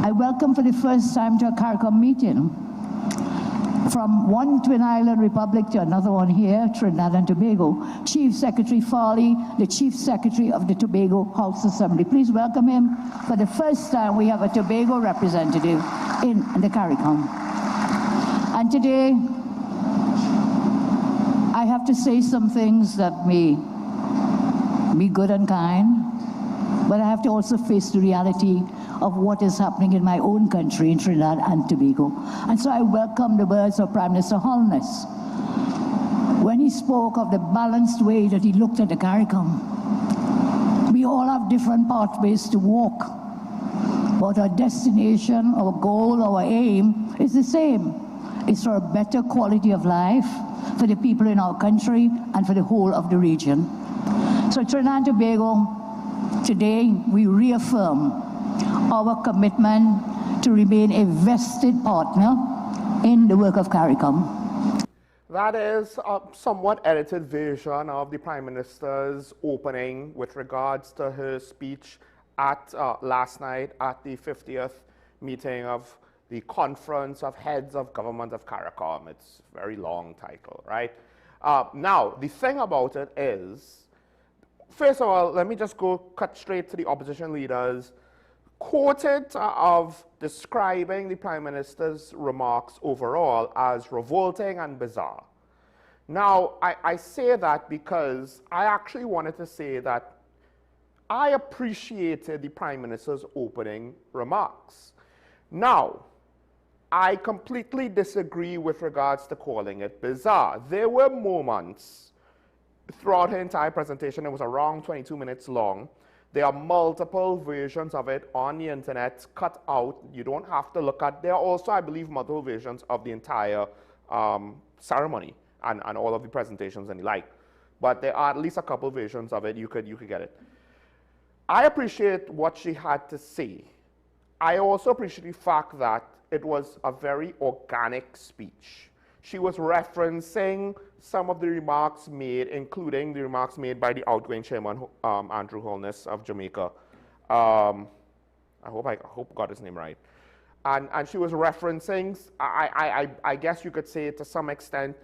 I welcome for the first time to a CARICOM meeting from one Twin Island Republic to another one here, Trinidad and Tobago, Chief Secretary Farley, the Chief Secretary of the Tobago House Assembly. Please welcome him. For the first time, we have a Tobago representative in the CARICOM. And today, I have to say some things that may be good and kind, but I have to also face the reality of what is happening in my own country, in Trinidad and Tobago. And so I welcome the words of Prime Minister Holness when he spoke of the balanced way that he looked at the CARICOM. We all have different pathways to walk, but our destination, our goal, our aim is the same. It's for a better quality of life for the people in our country and for the whole of the region. So Trinidad and Tobago, today we reaffirm our commitment to remain a vested partner in the work of CARICOM. That is a somewhat edited version of the Prime Minister's opening with regards to her speech at last night at the 50th meeting of the Conference of Heads of Government of CARICOM. It's a very long title, right? Now, the thing about it is, first of all, let me just cut straight to the opposition leaders quoted of describing the Prime Minister's remarks overall as revolting and bizarre. Now, I say that because I actually wanted to say that I appreciated the Prime Minister's opening remarks. Now, I completely disagree with regards to calling it bizarre. There were moments throughout her entire presentation, it was around 22 minutes long. There are multiple versions of it on the internet, cut out. You don't have to look at. There are also, I believe, multiple versions of the entire ceremony and all of the presentations and the like. But there are at least a couple versions of it. You could get it. I appreciate what she had to say. I also appreciate the fact that it was a very organic speech. She was referencing some of the remarks made, including the remarks made by the outgoing chairman, Andrew Holness of Jamaica. I hope I got his name right. And she was referencing, I guess you could say to some extent,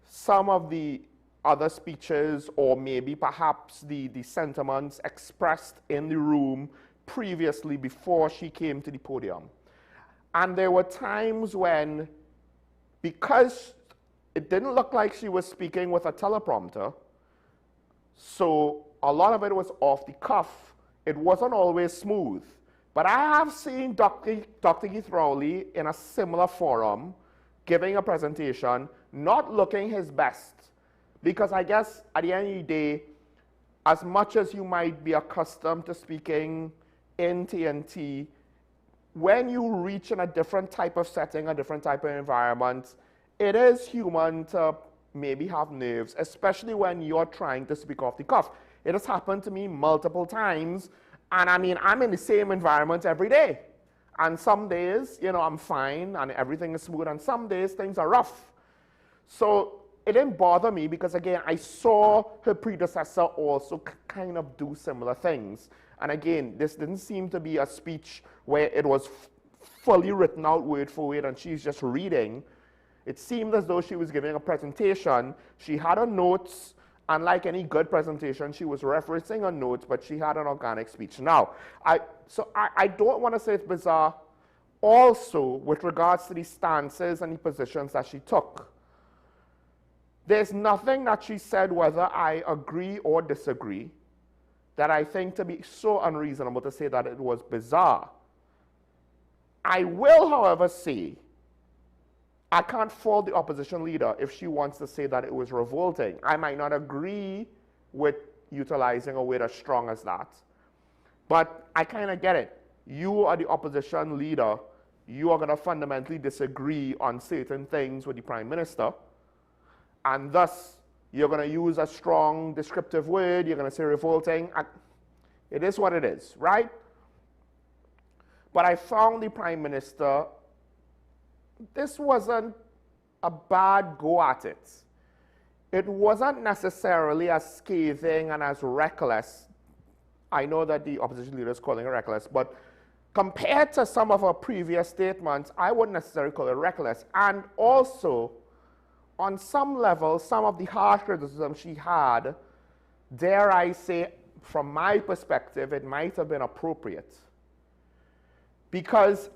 some of the other speeches or maybe perhaps the sentiments expressed in the room previously before she came to the podium. And there were times when, because it didn't look like she was speaking with a teleprompter, so a lot of it was off the cuff. It wasn't always smooth. But I have seen Dr. Keith Rowley in a similar forum giving a presentation, not looking his best. Because I guess at the end of the day, as much as you might be accustomed to speaking in TNT, when you reach in a different type of setting, a different type of environment, it is human to maybe have nerves, especially when you're trying to speak off the cuff. It has happened to me multiple times, and I mean, I'm in the same environment every day. And some days, you know, I'm fine and everything is smooth, and some days things are rough. So it didn't bother me because, again, I saw her predecessor also kind of do similar things. And again, this didn't seem to be a speech where it was fully written out word for word and she's just reading. It seemed as though she was giving a presentation. She had her notes, and like any good presentation, she was referencing her notes, but she had an organic speech. Now, I don't want to say it's bizarre. Also, with regards to the stances and the positions that she took, there's nothing that she said, whether I agree or disagree, that I think to be so unreasonable to say that it was bizarre. I will, however, say I can't fault the opposition leader if she wants to say that it was revolting. I might not agree with utilizing a word as strong as that, but I kind of get it. You are the opposition leader. You are going to fundamentally disagree on certain things with the Prime Minister, and thus you're going to use a strong descriptive word. You're going to say revolting. It is what it is, right? But I found the Prime Minister, this wasn't a bad go at it. It wasn't necessarily as scathing and as reckless. I know that the opposition leader is calling it reckless, but compared to some of her previous statements, I wouldn't necessarily call it reckless. And also, on some level, some of the harsh criticism she had, dare I say, from my perspective, it might have been appropriate. Because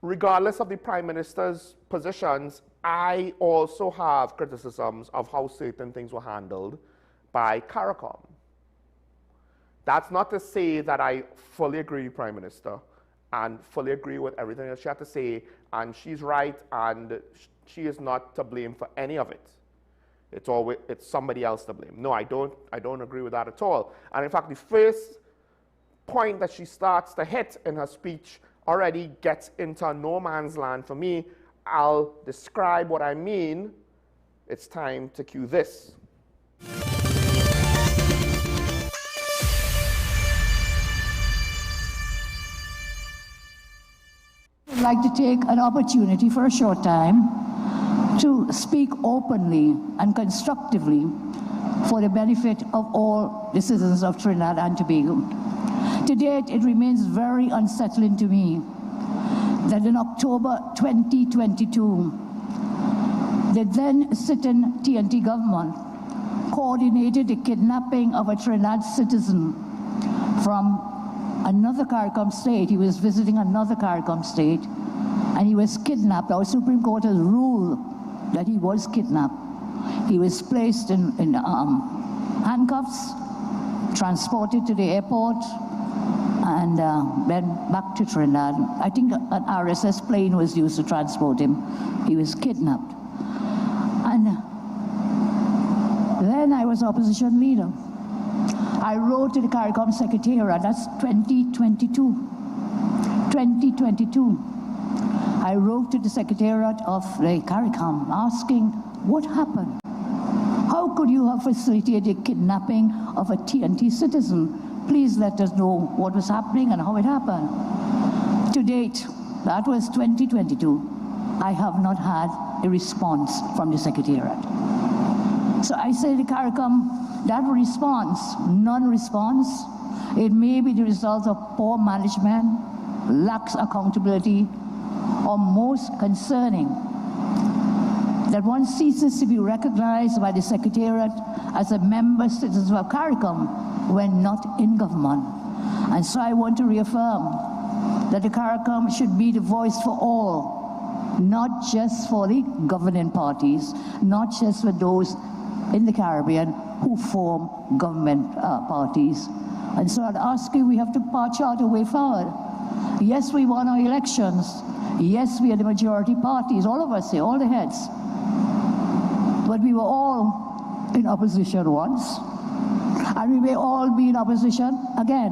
regardless of the Prime Minister's positions, I also have criticisms of how certain things were handled by CARICOM. That's not to say that I fully agree with the Prime Minister and fully agree with everything that she had to say, and she's right, and she is not to blame for any of it. It's somebody else to blame. No, I don't agree with that at all. And in fact, the first point that she starts to hit in her speech already gets into no man's land for me. I'll describe what I mean. It's time to cue this. I'd like to take an opportunity for a short time to speak openly and constructively for the benefit of all the citizens of Trinidad and Tobago. To date, it remains very unsettling to me that in October 2022, the then sitting TNT government coordinated the kidnapping of a Trinidad citizen from another CARICOM state. He was visiting another CARICOM state, and he was kidnapped. Our Supreme Court has ruled that he was kidnapped. He was placed in handcuffs, transported to the airport, and then back to Trinidad. I think an RSS plane was used to transport him. He was kidnapped. And then I was opposition leader. I wrote to the CARICOM Secretariat, that's 2022. I wrote to the Secretariat of the CARICOM asking, what happened? How could you have facilitated kidnapping of a TNT citizen? Please let us know what was happening and how it happened. To date, that was 2022, I have not had a response from the Secretariat. So I say to CARICOM, that response, non-response, it may be the result of poor management, lax accountability, or most concerning, that one ceases to be recognized by the Secretariat as a member citizen of CARICOM when not in government. And so I want to reaffirm that the CARICOM should be the voice for all, not just for the governing parties, not just for those in the Caribbean who form government parties. And so I'd ask you, we have to chart a way forward. Yes, we won our elections. Yes, we are the majority parties, all of us here, all the heads. But we were all in opposition once, and we may all be in opposition again.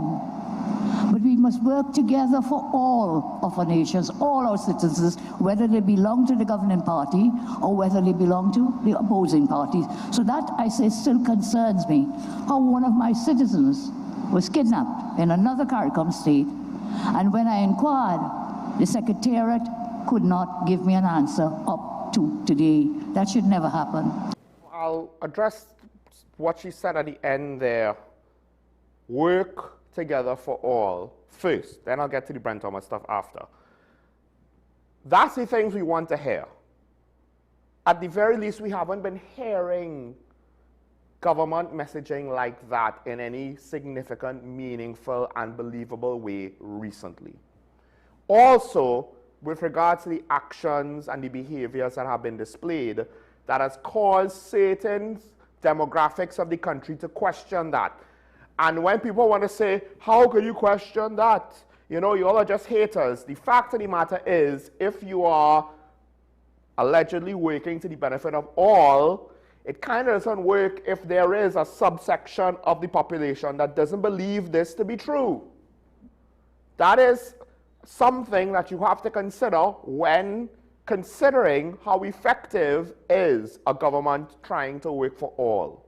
But we must work together for all of our nations, all our citizens, whether they belong to the governing party or whether they belong to the opposing parties. So that, I say, still concerns me. How one of my citizens was kidnapped in another CARICOM state, and when I inquired, the Secretariat could not give me an answer up to today. That should never happen. I'll address what she said at the end there. Work together for all first, then I'll get to the Brent Thomas stuff after. That's the things we want to hear. At the very least, we haven't been hearing government messaging like that in any significant, meaningful, and believable way recently. Also, with regards to the actions and the behaviors that have been displayed, that has caused certain demographics of the country to question that. And when people want to say, how could you question that? You know, you all are just haters. The fact of the matter is, if you are allegedly working to the benefit of all, it kind of doesn't work if there is a subsection of the population that doesn't believe this to be true. That is something that you have to consider when considering how effective is a government trying to work for all.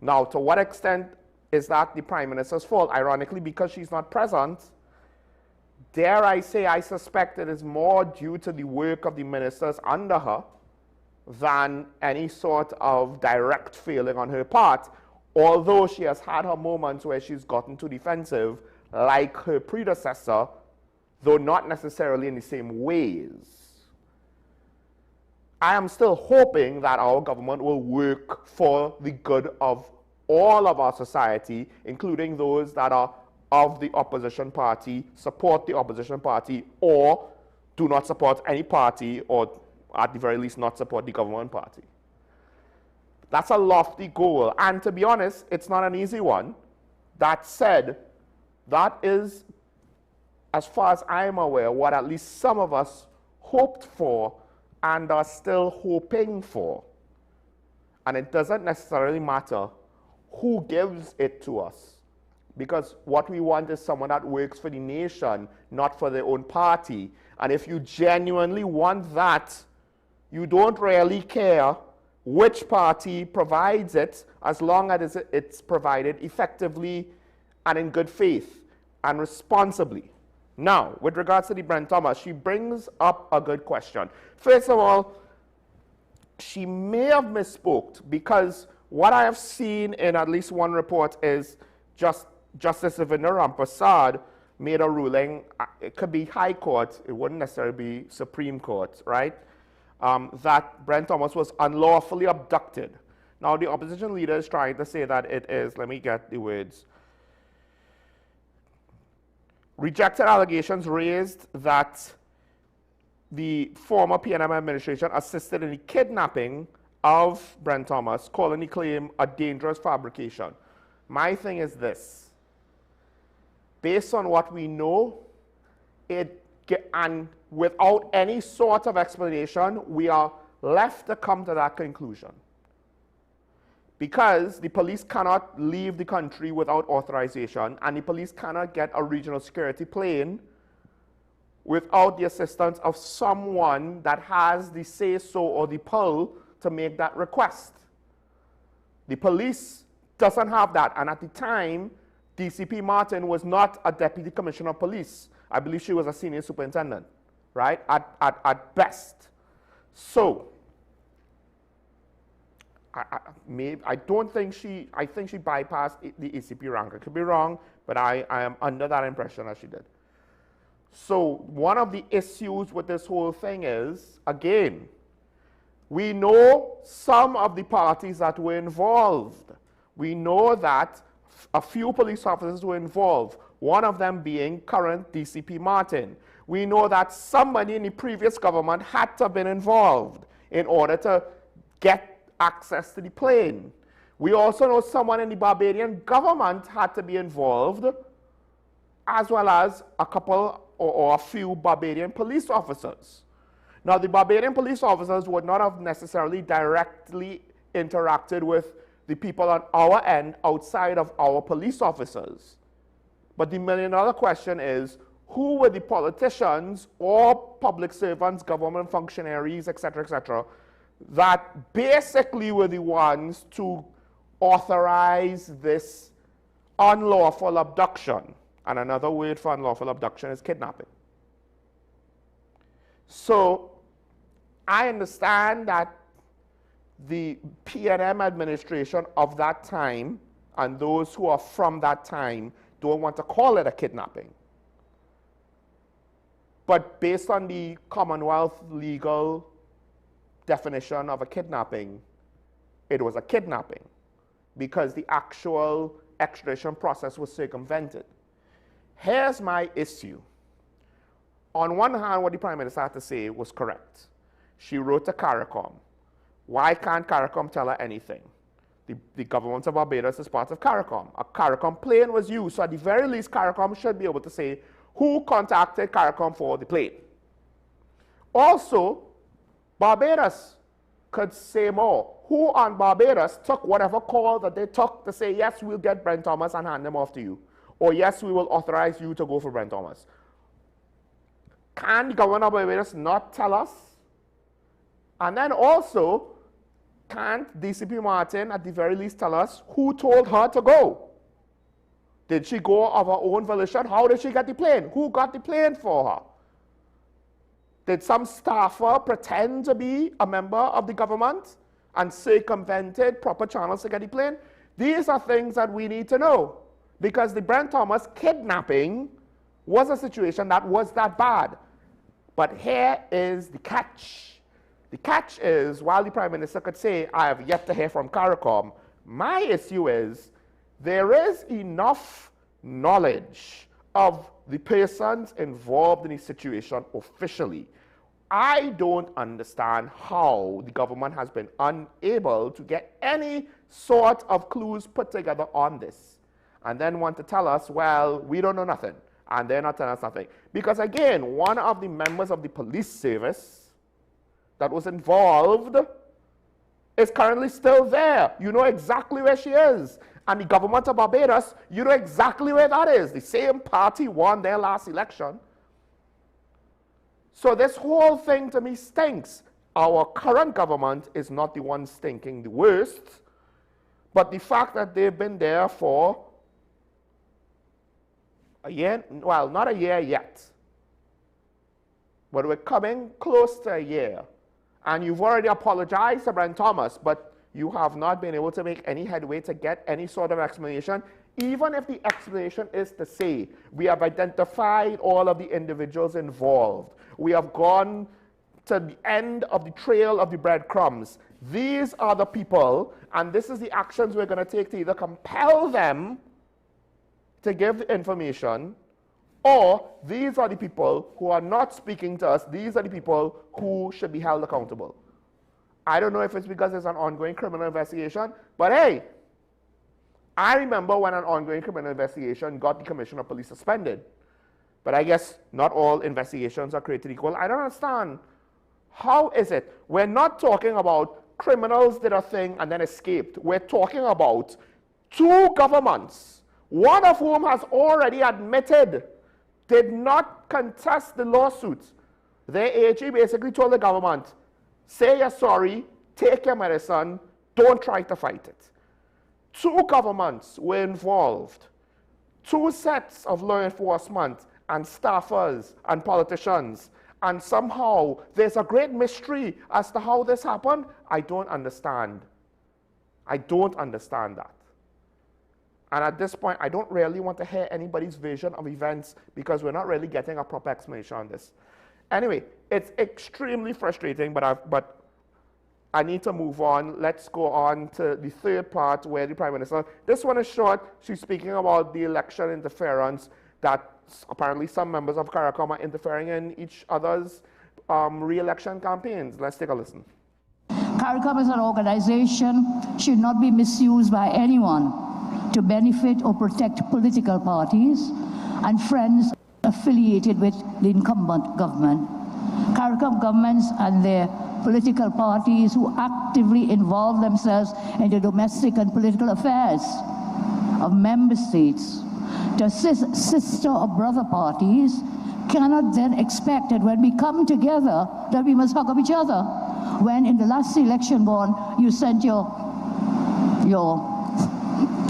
Now, to what extent is that the Prime Minister's fault? Ironically, because she's not present, dare I say, I suspect it is more due to the work of the ministers under her than any sort of direct failing on her part, although she has had her moments where she's gotten too defensive, like her predecessor, though not necessarily in the same ways. I am still hoping that our government will work for the good of all of our society, including those that are of the opposition party, support the opposition party, or do not support any party, or at the very least not support the government party. That's a lofty goal, and to be honest, it's not an easy one. That said, that is, as far as I am aware, what at least some of us hoped for and are still hoping for. And it doesn't necessarily matter who gives it to us, because what we want is someone that works for the nation, not for their own party. And if you genuinely want that, you don't really care which party provides it, as long as it's provided effectively and in good faith and responsibly. Now, with regards to the Brent Thomas, she brings up a good question. First of all, she may have misspoke, because what I have seen in at least one report is Justice Ravinder Ramprasad made a ruling. It could be High Court, it wouldn't necessarily be Supreme Court, right? That Brent Thomas was unlawfully abducted. Now, the opposition leader is trying to say that it is, let me get the words, rejected allegations raised that the former PNM administration assisted in the kidnapping of Brent Thomas, calling the claim a dangerous fabrication. My thing is this. Based on what we know, and without any sort of explanation, we are left to come to that conclusion. Because the police cannot leave the country without authorization, and the police cannot get a regional security plane without the assistance of someone that has the say-so or the pull to make that request. The police doesn't have that, and at the time, DCP Martin was not a deputy commissioner of police. I believe she was a senior superintendent, right, at best. So, I think she bypassed the ACP rank. I could be wrong, but I am under that impression that she did. So one of the issues with this whole thing is, again, we know some of the parties that were involved. We know that a few police officers were involved, one of them being current DCP Martin. We know that somebody in the previous government had to have been involved in order to get access to the plane. We also know someone in the Barbadian government had to be involved, as well as a couple or a few Barbadian police officers. Now, the Barbadian police officers would not have necessarily directly interacted with the people on our end outside of our police officers. But the million-dollar question is, who were the politicians or public servants, government functionaries, etc., that basically were the ones to authorize this unlawful abduction? And another word for unlawful abduction is kidnapping. So I understand that the PNM administration of that time and those who are from that time don't want to call it a kidnapping. But based on the Commonwealth legal definition of a kidnapping, it was a kidnapping because the actual extradition process was circumvented. Here's my issue. On one hand, what the Prime Minister had to say was correct. She wrote to CARICOM. Why can't CARICOM tell her anything? The government of Barbados is part of CARICOM. A CARICOM plane was used, so at the very least, CARICOM should be able to say who contacted CARICOM for the plane. Also, Barbados could say more. Who on Barbados took whatever call that they took to say, yes, we'll get Brent Thomas and hand him off to you, or yes, we will authorize you to go for Brent Thomas? Can the government of Barbados not tell us? And then also, can't DCP Martin at the very least tell us who told her to go? Did she go of her own volition? How did she get the plane? Who got the plane for her? Did some staffer pretend to be a member of the government and circumvented proper channels to get the plane? These are things that we need to know, because the Brent Thomas kidnapping was a situation that was that bad. But here is the catch. The catch is, while the Prime Minister could say, I have yet to hear from CARICOM, my issue is there is enough knowledge of the persons involved in the situation officially. I don't understand how the government has been unable to get any sort of clues put together on this, and then want to tell us, well, we don't know nothing, and they're not telling us nothing. Because again, one of the members of the police service that was involved is currently still there. You know exactly where she is. And the government of Barbados, you know exactly where that is. The same party won their last election. So this whole thing to me stinks. Our current government is not the one stinking the worst, but the fact that they've been there for a year, well, not a year yet, but we're coming close to a year. And you've already apologized to Brent Thomas, but you have not been able to make any headway to get any sort of explanation, even if the explanation is to say, we have identified all of the individuals involved. We have gone to the end of the trail of the breadcrumbs. These are the people, and this is the actions we're going to take to either compel them to give the information, or these are the people who are not speaking to us. These are the people who should be held accountable. I don't know if it's because there's an ongoing criminal investigation, but hey, I remember when an ongoing criminal investigation got the Commissioner of Police suspended. But I guess not all investigations are created equal. I don't understand. How is it? We're not talking about criminals did a thing and then escaped. We're talking about two governments, one of whom has already admitted did not contest the lawsuit. Their AG basically told the government, say you're sorry, take your medicine, don't try to fight it. Two governments were involved, two sets of law enforcement and staffers and politicians, and somehow there's a great mystery as to how this happened. I don't understand. I don't understand that. And at this point, I don't really want to hear anybody's version of events because we're not really getting a proper explanation on this. Anyway, it's extremely frustrating, but I need to move on. Let's go on to the third part where the Prime Minister, this one is short. She's speaking about the election interference that apparently some members of CARICOM are interfering in each other's re-election campaigns. Let's take a listen. CARICOM as an organization should not be misused by anyone to benefit or protect political parties and friends affiliated with the incumbent government. CARICOM governments and their political parties who actively involve themselves in the domestic and political affairs of member states to assist sister or brother parties cannot then expect that when we come together that we must hug up each other. When in the last election, you sent your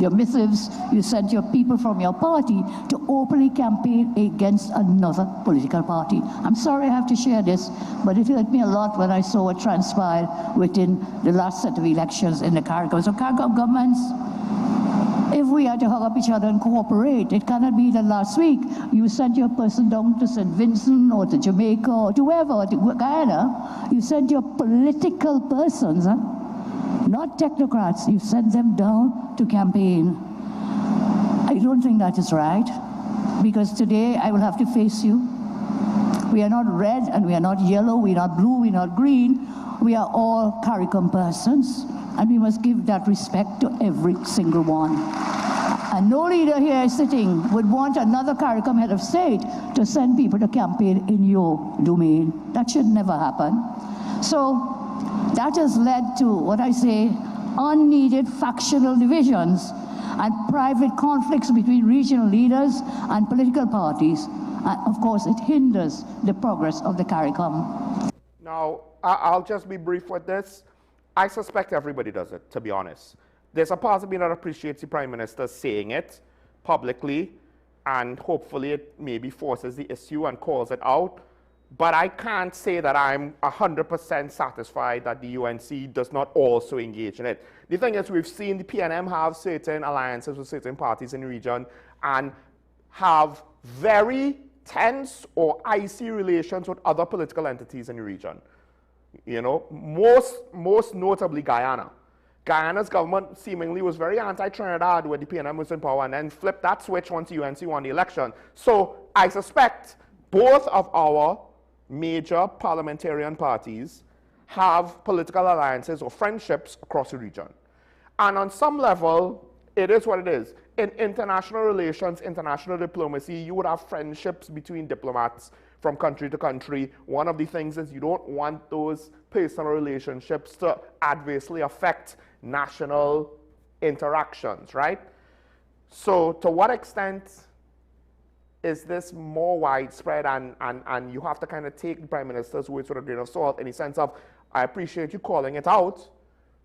your missives, you sent your people from your party to openly campaign against another political party. I'm sorry I have to share this, but it hurt me a lot when I saw what transpired within the last set of elections in the CARICOM. So CARICOM governments, if we are to hug up each other and cooperate, it cannot be that last week you sent your person down to St. Vincent or to Jamaica or to wherever, or to Guyana. You sent your political persons, not technocrats. You sent them down to campaign. I don't think that is right, because today I will have to face you. We are not red and we are not yellow, we are not blue, we are not green. We are all CARICOM persons, and we must give that respect to every single one. And no leader here sitting would want another CARICOM head of state to send people to campaign in your domain. That should never happen. So that has led to what I say, unneeded factional divisions and private conflicts between regional leaders and political parties. And of course, it hinders the progress of the CARICOM. Now, I'll just be brief with this. I suspect everybody does it, to be honest. There's a part of me that appreciates the Prime Minister saying it publicly, and hopefully it maybe forces the issue and calls it out. But I can't say that I'm 100% satisfied that the UNC does not also engage in it. The thing is, we've seen the PNM have certain alliances with certain parties in the region and have very tense or icy relations with other political entities in the region. You know, most notably Guyana. Guyana's government seemingly was very anti-Trinidad when the PNM was in power, and then flipped that switch once the UNC won the election. So I suspect both of our major parliamentarian parties have political alliances or friendships across the region. And on some level, it is what it is. In international relations, international diplomacy, you would have friendships between diplomats from country to country. One of the things is you don't want those personal relationships to adversely affect national interactions, right? So to what extent is this more widespread, and you have to kind of take the Prime Minister's words with a grain of salt in the sense of, I appreciate you calling it out,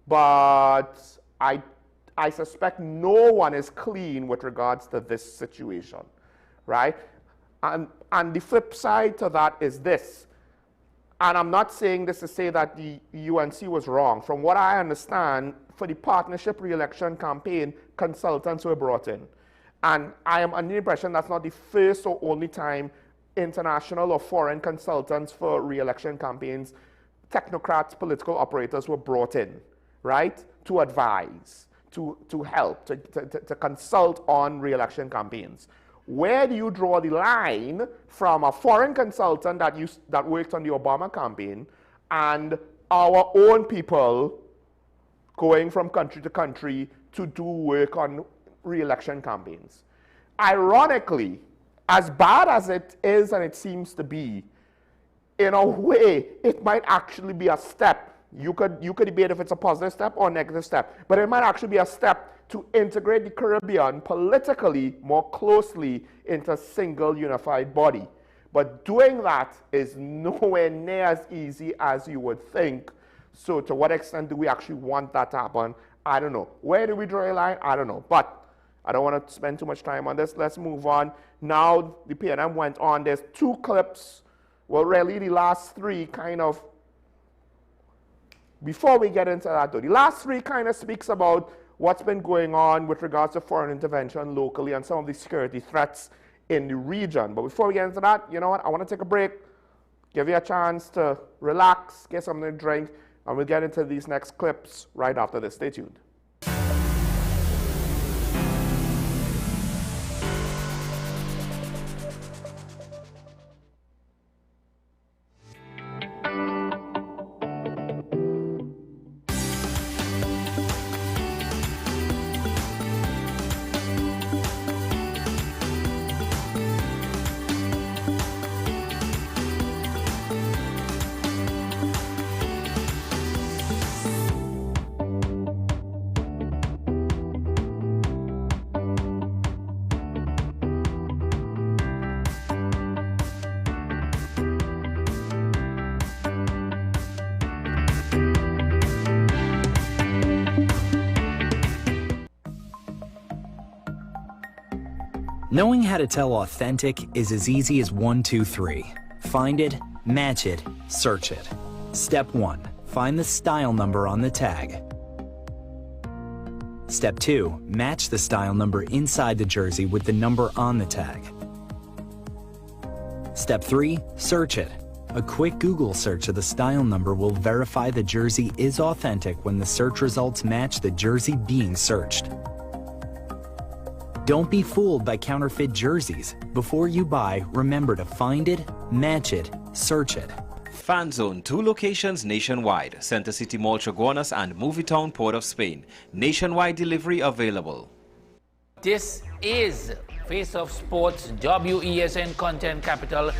but I suspect no one is clean with regards to this situation, right? And the flip side to that is this, and I'm not saying this to say that the UNC was wrong. From what I understand, for the partnership re-election campaign, consultants were brought in. And I am under the impression that's not the first or only time international or foreign consultants for re-election campaigns, technocrats, political operators were brought in, right, to advise, to help, to consult on re-election campaigns. Where do you draw the line from a foreign consultant that worked on the Obama campaign and our own people going from country to country to do work on re-election campaigns? Ironically, as bad as it is and it seems to be, in a way, it might actually be a step. You could debate if it's a positive step or a negative step, but it might actually be a step to integrate the Caribbean politically more closely into a single unified body. But doing that is nowhere near as easy as you would think. So to what extent do we actually want that to happen? I don't know. Where do we draw a line? I don't know. But I don't want to spend too much time on this. Let's move on. Now the PNM went on. There's two clips. Well, really the last three kind of, before we get into that though, the last three kind of speaks about what's been going on with regards to foreign intervention locally and some of the security threats in the region. But before we get into that, you know what? I want to take a break, give you a chance to relax, get something to drink, and we'll get into these next clips right after this. Stay tuned. Knowing how to tell authentic is as easy as 1, 2, 3. Find it, match it, search it. Step 1. Find the style number on the tag. Step 2. Match the style number inside the jersey with the number on the tag. Step 3. Search it. A quick Google search of the style number will verify the jersey is authentic when the search results match the jersey being searched. Don't be fooled by counterfeit jerseys. Before you buy, remember to find it, match it, search it. Fan Zone, 2 locations nationwide. Center City Mall, Chaguanas and Movietown, Port of Spain. Nationwide delivery available. This is Face of Sports, WESN Content Capital.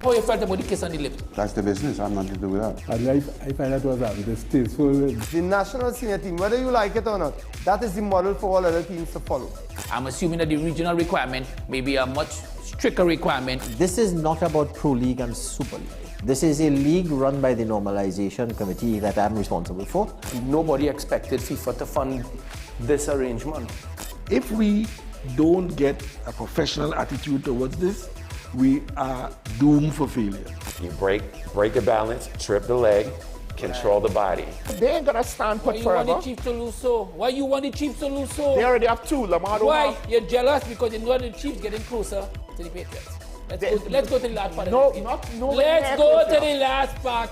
How you felt about the kiss on the lip? That's the business. I'm not to do with that. I find that was distasteful. The national senior team, whether you like it or not, that is the model for all other teams to follow. I'm assuming that the regional requirement may be a much stricter requirement. This is not about Pro League and Super League. This is a league run by the Normalization Committee that I'm responsible for. Nobody expected FIFA to fund this arrangement. If we don't get a professional attitude towards this, we are doomed for failure. You break the balance, trip the leg, control the body. They ain't gonna stand put forever. Why you want the Chiefs to lose so? Why you want the Chiefs to lose so? They already have 2. Lamar don't Why? have. You're jealous because you know the Chiefs getting closer to the Patriots. Let's go to the last part. No, of the not no. Let's go to the last part.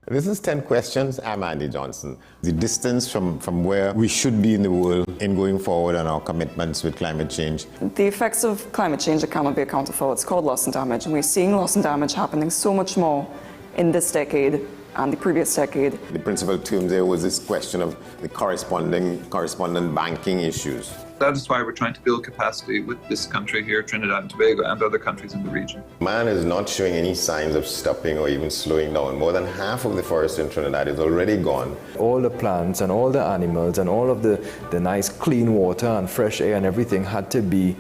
This is 10 Questions. I'm Andy Johnson. The distance from where we should be in the world in going forward on our commitments with climate change. The effects of climate change that cannot be accounted for, it's called loss and damage. And we're seeing loss and damage happening so much more in this decade and the previous decade. The principal term there was this question of the correspondent banking issues. That is why we're trying to build capacity with this country here, Trinidad and Tobago, and other countries in the region. Man is not showing any signs of stopping or even slowing down. More than half of the forest in Trinidad is already gone. All the plants and all the animals and all of the nice clean water and fresh air and everything had to be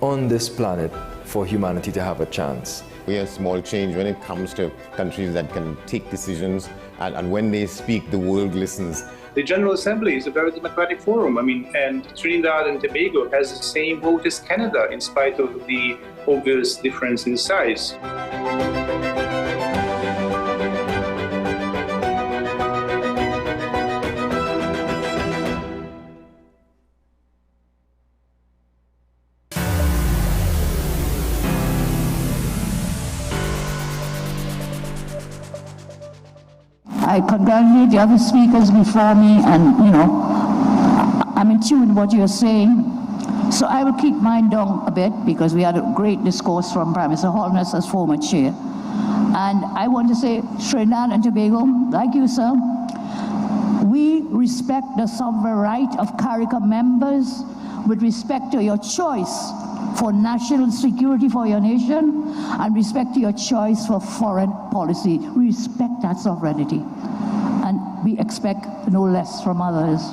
on this planet for humanity to have a chance. We have small change when it comes to countries that can take decisions, and when they speak, the world listens. The General Assembly is a very democratic forum. And Trinidad and Tobago has the same vote as Canada, in spite of the obvious difference in size. I congratulate the other speakers before me, and I'm in tune with what you're saying. So I will keep mine down a bit because we had a great discourse from Prime Minister Holness as former chair. And I want to say, Trinidad and Tobago, like you, sir, we respect the sovereign right of CARICOM members with respect to your choice for national security for your nation and respect to your choice for foreign policy. We respect that sovereignty, and we expect no less from others.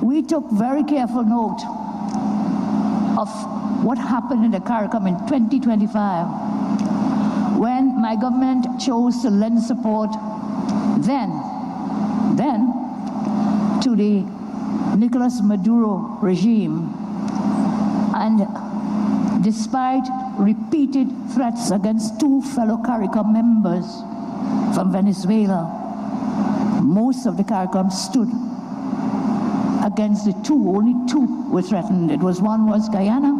We took very careful note of what happened in the CARICOM in 2025 when my government chose to lend support then to the Nicolas Maduro regime. And despite repeated threats against 2 fellow CARICOM members from Venezuela, most of the CARICOM stood against the 2. Only 2 were threatened. One was Guyana,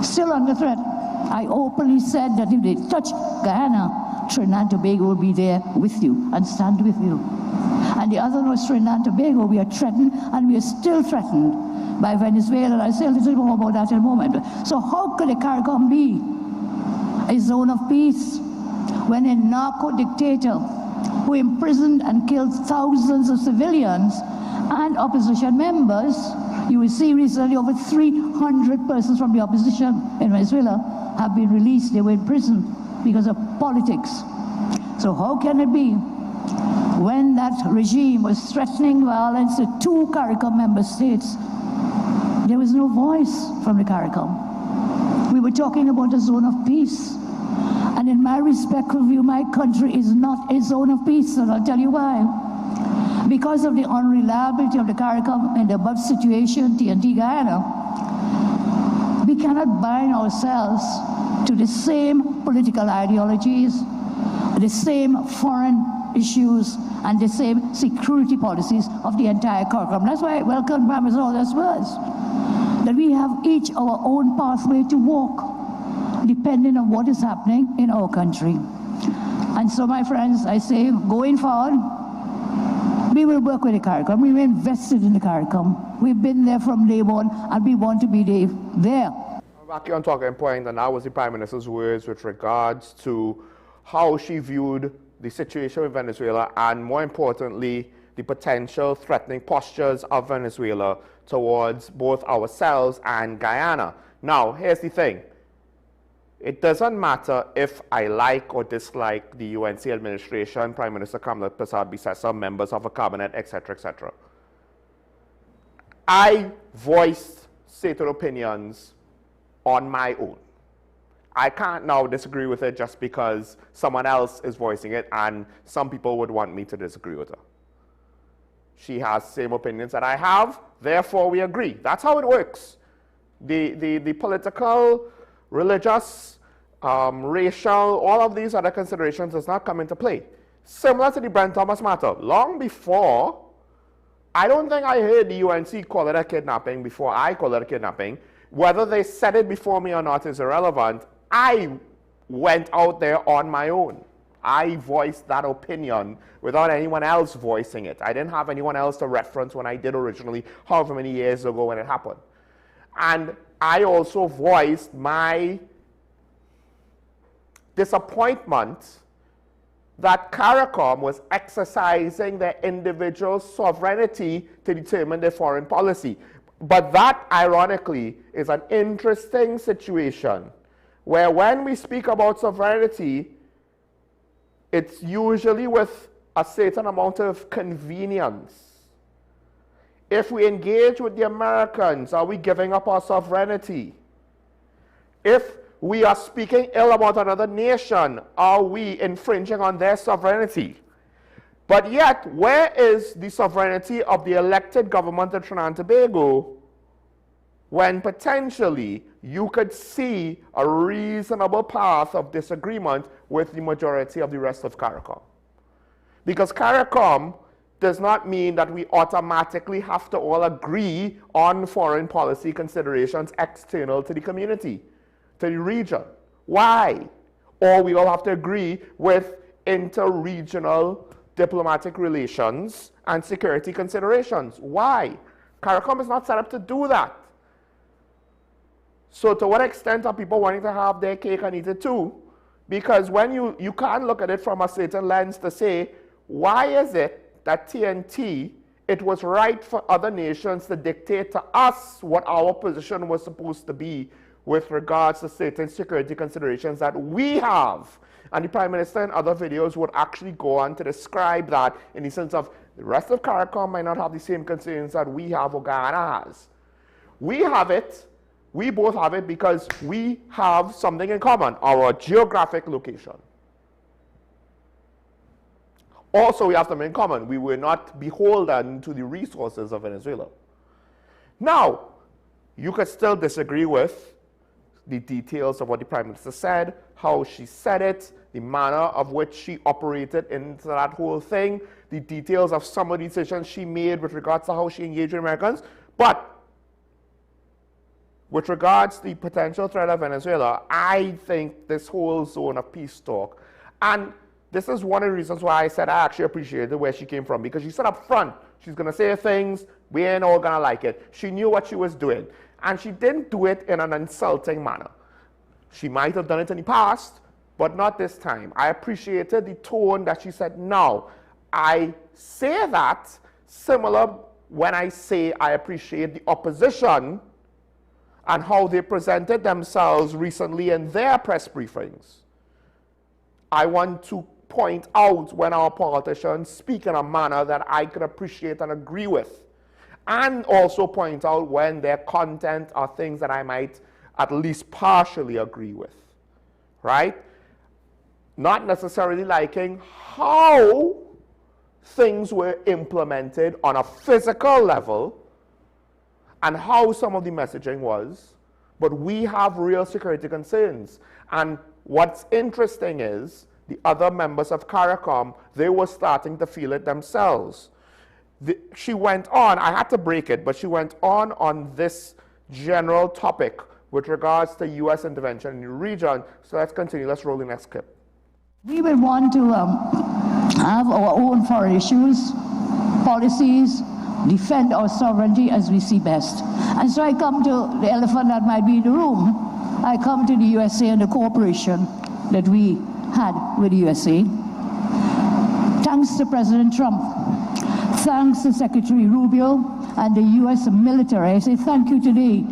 still under threat. I openly said that if they touch Guyana, Trinidad and Tobago will be there with you and stand with you. And the other was Trinidad and Tobago. We are threatened, and we are still threatened by Venezuela. And I'll say a little more about that in a moment. So how could the CARICOM be a zone of peace when a narco dictator who imprisoned and killed thousands of civilians and opposition members, you will see recently over 300 persons from the opposition in Venezuela have been released. They were in prison because of politics. So how can it be when that regime was threatening violence to 2 CARICOM member states, there was no voice from the CARICOM? We we're talking about a zone of peace. And in my respectful view, my country is not a zone of peace, and I'll tell you why. Because of the unreliability of the CARICOM in the above situation, TNT Guyana, we cannot bind ourselves to the same political ideologies, the same foreign issues, and the same security policies of the entire CARICOM. That's why I welcome Prime Minister Alder's words, that we have each our own pathway to walk, depending on what is happening in our country. And so, my friends, I say, going forward, we will work with the CARICOM. We were invested in the CARICOM. We've been there from day one, and we want to be there. Back on talking point, and that was the Prime Minister's words with regards to how she viewed the situation with Venezuela, and more importantly, the potential threatening postures of Venezuela towards both ourselves and Guyana. Now, here's the thing. It doesn't matter if I like or dislike the UNC administration, Prime Minister Kamala Persad-Bissessar, members of a cabinet, etc., etc. I voiced stated opinions on my own. I can't now disagree with it just because someone else is voicing it, and some people would want me to disagree with her. She has the same opinions that I have, therefore we agree. That's how it works. The political, religious, racial, all of these other considerations does not come into play. Similar to the Brent Thomas matter. Long before, I don't think I heard the UNC call it a kidnapping before I called it a kidnapping. Whether they said it before me or not is irrelevant. I went out there on my own. I voiced that opinion without anyone else voicing it. I didn't have anyone else to reference when I did originally, however many years ago when it happened. And I also voiced my disappointment that CARICOM was exercising their individual sovereignty to determine their foreign policy. But that, ironically, is an interesting situation where when we speak about sovereignty, it's usually with a certain amount of convenience. If we engage with the Americans, are we giving up our sovereignty? If we are speaking ill about another nation, are we infringing on their sovereignty? But yet, where is the sovereignty of the elected government of Trinidad and Tobago when potentially you could see a reasonable path of disagreement with the majority of the rest of CARICOM? Because CARICOM does not mean that we automatically have to all agree on foreign policy considerations external to the community, to the region. Why? Or we all have to agree with inter-regional diplomatic relations and security considerations. Why? CARICOM is not set up to do that. So to what extent are people wanting to have their cake and eat it too? Because when you can't look at it from a certain lens to say, why is it that TNT, it was right for other nations to dictate to us what our position was supposed to be with regards to certain security considerations that we have? And the Prime Minister in other videos would actually go on to describe that in the sense of the rest of CARICOM might not have the same concerns that we have or Guyana has. We have it. We both have it because we have something in common, our geographic location. Also, we have something in common. We were not beholden to the resources of Venezuela. Now, you could still disagree with the details of what the Prime Minister said, how she said it, the manner of which she operated into that whole thing, the details of some of the decisions she made with regards to how she engaged with Americans. But with regards to the potential threat of Venezuela, I think this whole zone of peace talk, and this is one of the reasons why I said I actually appreciated where she came from, because she said up front, she's going to say things, we ain't all going to like it. She knew what she was doing. And she didn't do it in an insulting manner. She might have done it in the past, but not this time. I appreciated the tone that she said, no. I say that similar when I say I appreciate the opposition and how they presented themselves recently in their press briefings. I want to point out when our politicians speak in a manner that I can appreciate and agree with, and also point out when their content are things that I might at least partially agree with, right? Not necessarily liking how things were implemented on a physical level and how some of the messaging was, but we have real security concerns. And what's interesting is the other members of CARICOM, they were starting to feel it themselves. She went on, I had to break it, but she went on this general topic with regards to U.S. intervention in the region. So let's continue. Let's roll the next clip. We will want to have our own foreign issues, policies, defend our sovereignty as we see best. And so I come to the elephant that might be in the room. I come to the USA and the cooperation that we had with the USA. Thanks to President Trump, thanks to Secretary Rubio and the US military. I say thank you today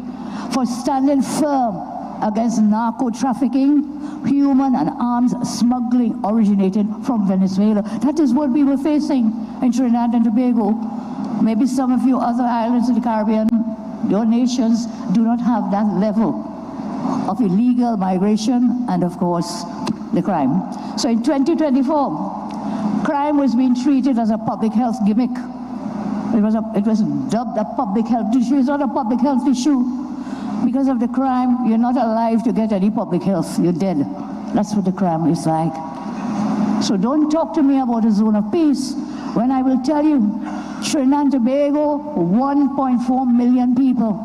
for standing firm against narco trafficking, human and arms smuggling originated from Venezuela. That is what we were facing in Trinidad and Tobago. Maybe some of you other islands in the Caribbean, your nations do not have that level of illegal migration and, of course, the crime. So in 2024, crime was being treated as a public health gimmick. It was dubbed a public health issue. It's not a public health issue. Because of the crime, you're not alive to get any public health. You're dead. That's what the crime is like. So don't talk to me about a zone of peace when I will tell you, Trinidad and Tobago, 1.4 million people.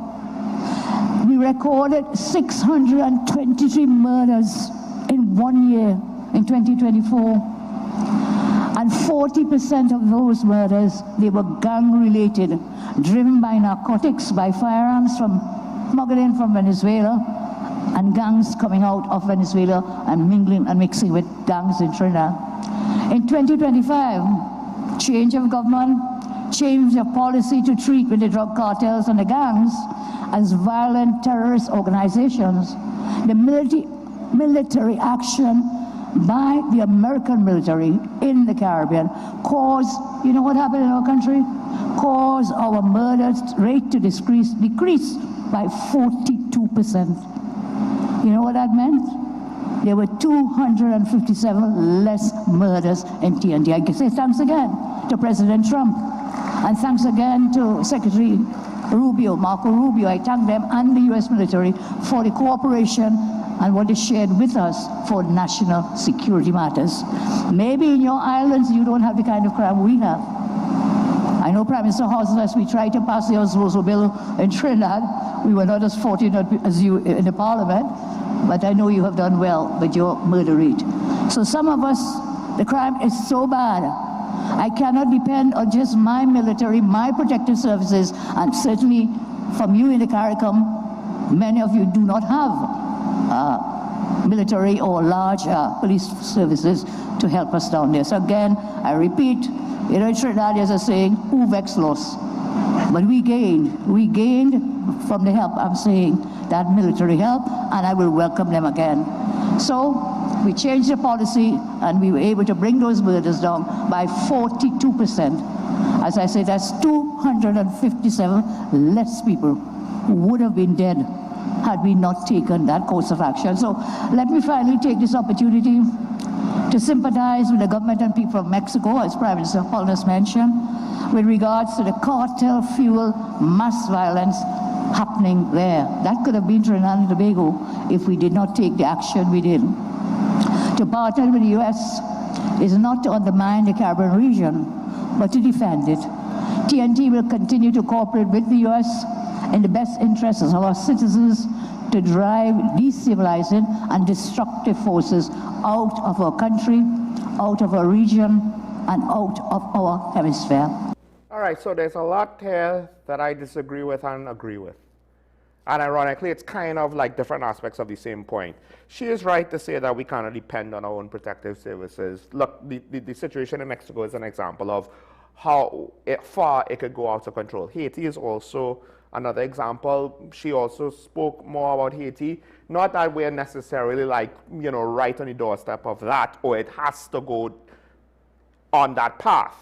We recorded 623 murders in 1 year, in 2024. And 40% of those murders, they were gang-related, driven by narcotics, by firearms smuggled in from Venezuela, and gangs coming out of Venezuela and mingling and mixing with gangs in Trinidad. In 2025, change of government, change of policy to treat with the drug cartels and the gangs as violent terrorist organizations. The military action by the American military in the Caribbean caused, you know what happened in our country? Caused our murder rate to decrease by 42%. You know what that meant? There were 257 less murders in TNT. I can say thanks again to President Trump. And thanks again to Secretary Rubio, Marco Rubio. I thank them and the US military for the cooperation and what they shared with us for national security matters. Maybe in your islands you don't have the kind of crime we have. I know Prime Minister Houses, as we tried to pass the Oswald bill in Trinidad, we were not as fortunate as you in the Parliament, but I know you have done well with your murder rate. So some of us, the crime is so bad, I cannot depend on just my military, my protective services, and certainly from you in the CARICOM, many of you do not have military or large police services to help us down there. So again, I repeat, you know, in Trinidad there's a saying, who vex loss? But we gained from the help, I'm saying, that military help, and I will welcome them again. So we changed the policy and we were able to bring those murders down by 42%. As I said, that's 257 less people who would have been dead had we not taken that course of action. So let me finally take this opportunity to sympathize with the government and people of Mexico, as Prime Minister Holness mentioned, with regards to the cartel-fueled mass violence happening there. That could have been Trinidad and Tobago if we did not take the action we did. To partner with the US is not to undermine the Caribbean region, but to defend it. TNT will continue to cooperate with the US in the best interests of our citizens to drive destabilizing and destructive forces out of our country, out of our region, and out of our hemisphere. All right, so there's a lot here that I disagree with and agree with. And ironically, it's kind of like different aspects of the same point. She is right to say that we cannot depend on our own protective services. Look, the situation in Mexico is an example of how far it could go out of control. Haiti is also another example. She also spoke more about Haiti. Not that we're necessarily like, you know, right on the doorstep of that, or it has to go on that path.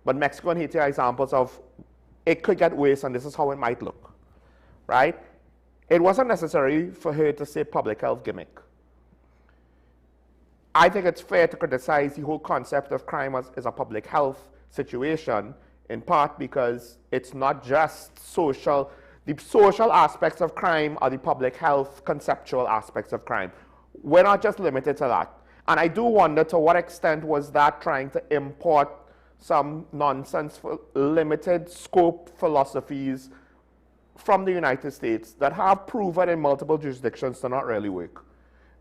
But Mexico and Haiti are examples of it could get worse, and this is how it might look, right? It wasn't necessary for her to say public health gimmick. I think it's fair to criticize the whole concept of crime as a public health situation, in part because it's not just social. The social aspects of crime are the public health conceptual aspects of crime. We're not just limited to that. And I do wonder to what extent was that trying to import some nonsense, limited scope philosophies from the United States that have proven in multiple jurisdictions to not really work.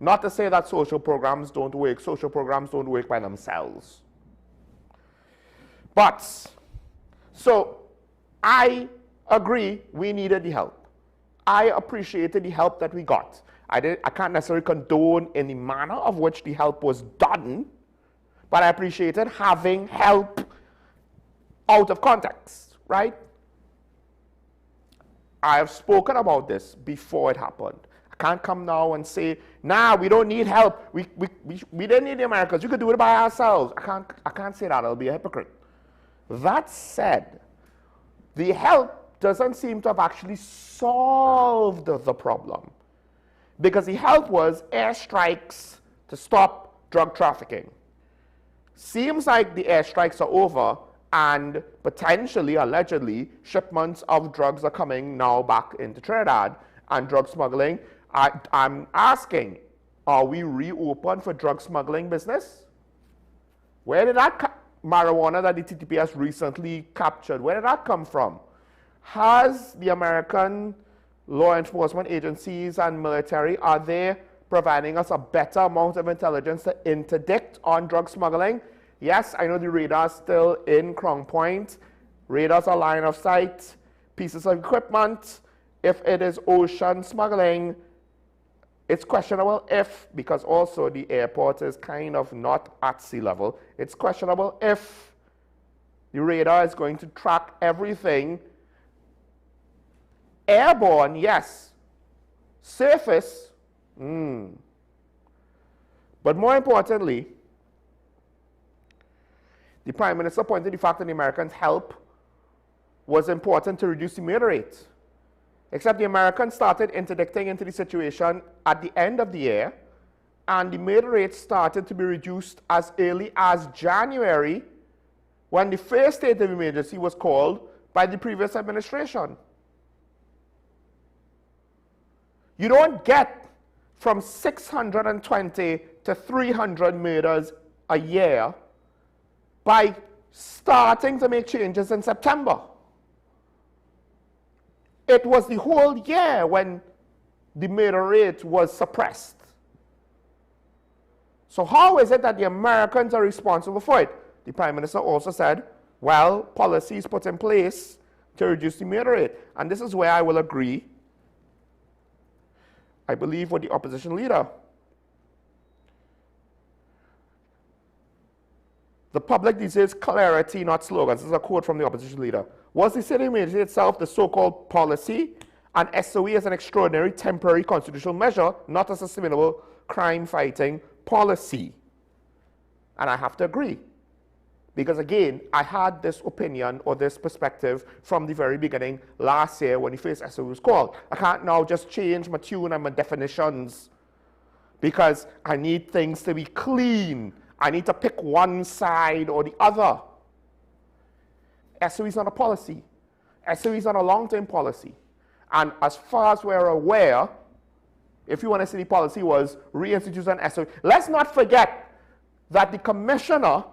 Not to say that social programs don't work. Social programs don't work by themselves. But, so, I agree we needed the help. I appreciated the help that we got. I can't necessarily condone in the manner of which the help was done, but I appreciated having help out of context, right? I have spoken about this before it happened. I can't come now and say, nah, we don't need help. We didn't need the Americans. We could do it by ourselves. I can't say that. I'll be a hypocrite. That said, the help doesn't seem to have actually solved the problem. Because the help was airstrikes to stop drug trafficking. Seems like the airstrikes are over, and potentially, allegedly, shipments of drugs are coming now back into Trinidad, and drug smuggling. I'm asking, are we reopened for drug smuggling business? Where did that marijuana that the TTP has recently captured, where did that come from? Has the American law enforcement agencies and military, are they providing us a better amount of intelligence to interdict on drug smuggling? Yes, I know the radar's still in Crown Point. Radars are line of sight, pieces of equipment. If it is ocean smuggling, it's questionable if, because also the airport is kind of not at sea level, it's questionable if the radar is going to track everything. Airborne, yes. Surface, But more importantly, the Prime Minister pointed to the fact that the Americans' help was important to reduce the murder rate. Except the Americans started interdicting into the situation at the end of the year, and the murder rate started to be reduced as early as January, when the first state of emergency was called by the previous administration. You don't get from 620 to 300 murders a year by starting to make changes in September. It was the whole year when the murder rate was suppressed. So how is it that the Americans are responsible for it? The Prime Minister also said, well, policies put in place to reduce the murder rate. And this is where I will agree, I believe, with the opposition leader. The public deserves clarity, not slogans. This is a quote from the opposition leader. Was the state of emergency itself the so-called policy, and SOE as an extraordinary temporary constitutional measure, not a sustainable crime-fighting policy? And I have to agree. Because again, I had this opinion or this perspective from the very beginning last year when the first SOE was called. I can't now just change my tune and my definitions because I need things to be clean. I need to pick one side or the other. SOE is not a policy. SOE is not a long-term policy. And as far as we're aware, if you want to say the policy was reinstitute an SOE, let's not forget that the commissioner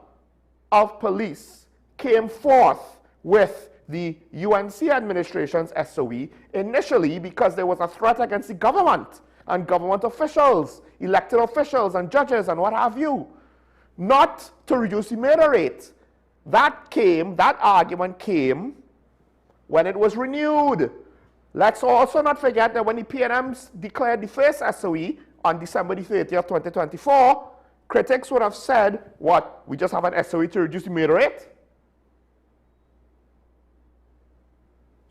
of police came forth with the UNC administration's SOE initially because there was a threat against the government and government officials, elected officials and judges and what have you, not to reduce the murder rate. That argument came when it was renewed. Let's also not forget that when the PNMs declared the first SOE on December the 30th, 2024, critics would have said, what, we just have an SOE to reduce the murder rate?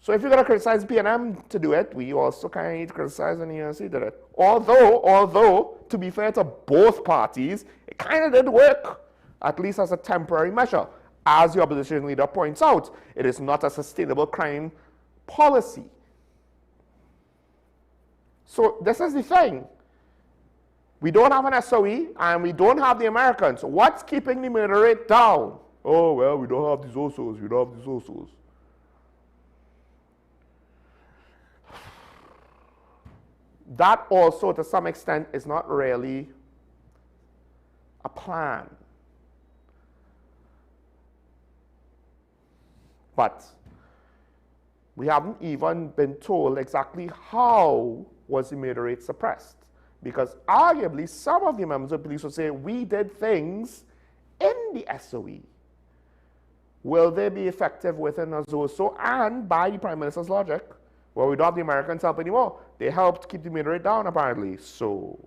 So if you're going to criticize PNM to do it, we also kind of need to criticize when the UNC did it. Although, to be fair to both parties, it kind of did work, at least as a temporary measure. As the opposition leader points out, it is not a sustainable crime policy. So this is the thing. We don't have an SOE and we don't have the Americans. What's keeping the murder rate down? Oh, well, we don't have these OSOs. We don't have these OSOs. That also, to some extent, is not really a plan. But we haven't even been told exactly how was the murder rate suppressed. Because arguably, some of the members of police will say, we did things in the SOE. Will they be effective within a ZOSO? And by the Prime Minister's logic, well, we don't have the Americans help anymore. They helped keep the murder rate down, apparently. So,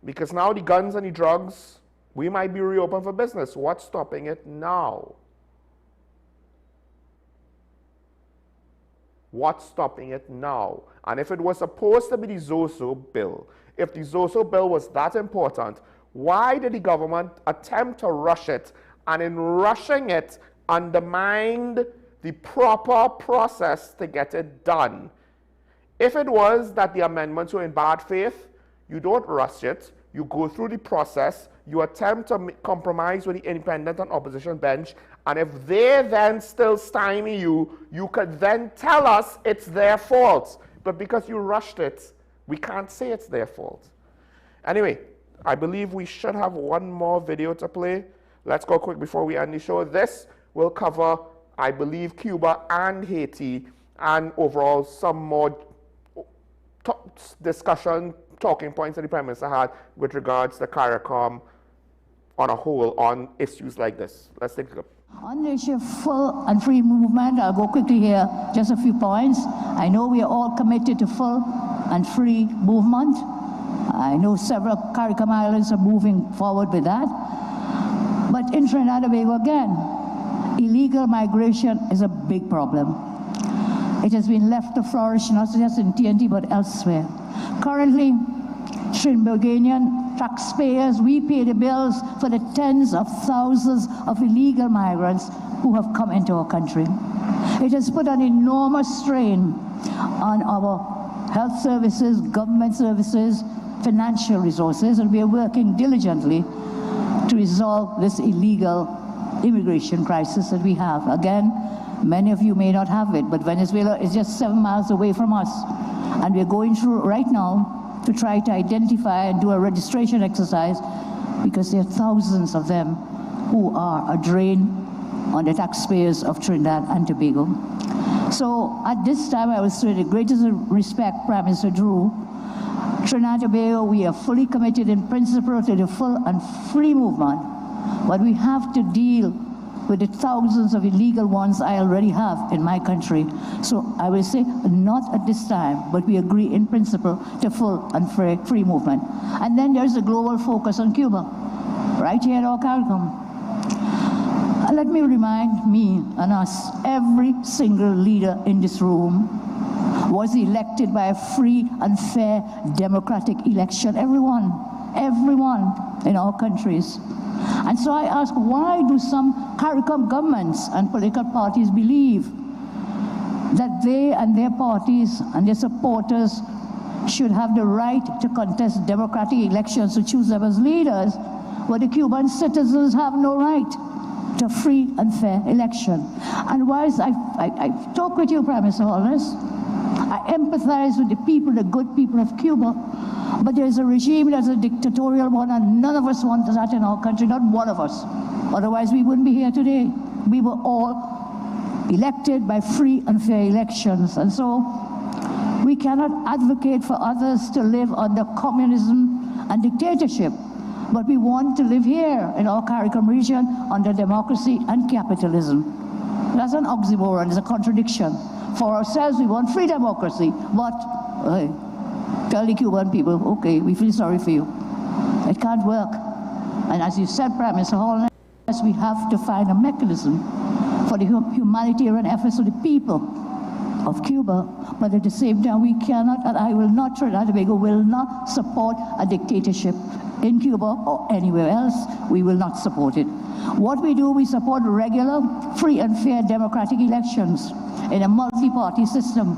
because now the guns and the drugs, we might be reopened for business. What's stopping it now? What's stopping it now? And if it was supposed to be the ZOSO bill, if the ZOSO bill was that important, why did the government attempt to rush it, and in rushing it, undermined the proper process to get it done? If it was that the amendments were in bad faith, you don't rush it, you go through the process, you attempt to compromise with the independent and opposition bench, and if they then still stymie you, you could then tell us it's their fault. But because you rushed it, we can't say it's their fault. Anyway, I believe we should have one more video to play. Let's go quick before we end the show. This will cover, I believe, Cuba and Haiti, and overall some more discussion, talking points that the Prime Minister had with regards to CARICOM on a whole on issues like this. Let's take a look. On the issue of full and free movement, I'll go quickly here, just a few points. I know we are all committed to full and free movement. I know several CARICOM islands are moving forward with that. But in Trinidad and Tobago, again, illegal migration is a big problem. It has been left to flourish not just in TNT but elsewhere. Currently, Trinbagonian taxpayers, we pay the bills for the tens of thousands of illegal migrants who have come into our country. It has put an enormous strain on our health services, government services, financial resources, and we are working diligently to resolve this illegal immigration crisis that we have. Again, many of you may not have it, but Venezuela is just 7 miles away from us, and we're going through right now to try to identify and do a registration exercise, because there are thousands of them who are a drain on the taxpayers of Trinidad and Tobago. So at this time, I will say the greatest respect, Prime Minister Drew, Trinidad and Tobago, we are fully committed in principle to the full and free movement, but we have to deal with the thousands of illegal ones I already have in my country. So I will say, not at this time, but we agree in principle to full and free movement. And then there's a global focus on Cuba, right here at our CARICOM. And let me remind me and us, every single leader in this room was elected by a free and fair democratic election. Everyone in our countries. And so I ask, why do some CARICOM governments and political parties believe that they and their parties and their supporters should have the right to contest democratic elections to choose them as leaders, but the Cuban citizens have no right to free and fair election? And whilst I talk with you, Prime Minister Holness, I empathize with the people, the good people of Cuba, but there's a regime that's a dictatorial one, and none of us want that in our country, not one of us. Otherwise, we wouldn't be here today. We were all elected by free and fair elections. And so we cannot advocate for others to live under communism and dictatorship, but we want to live here in our CARICOM region under democracy and capitalism. That's an oxymoron, it's a contradiction. For ourselves, we want free democracy, but tell the Cuban people, okay, we feel sorry for you. It can't work. And as you said, Prime Minister Holness, we have to find a mechanism for the humanitarian efforts of the people of Cuba, but at the same time, we cannot, and I will not, Trinidad and Tobago will not support a dictatorship in Cuba or anywhere else. We will not support it. What we do, we support regular, free and fair democratic elections in a multi-party system.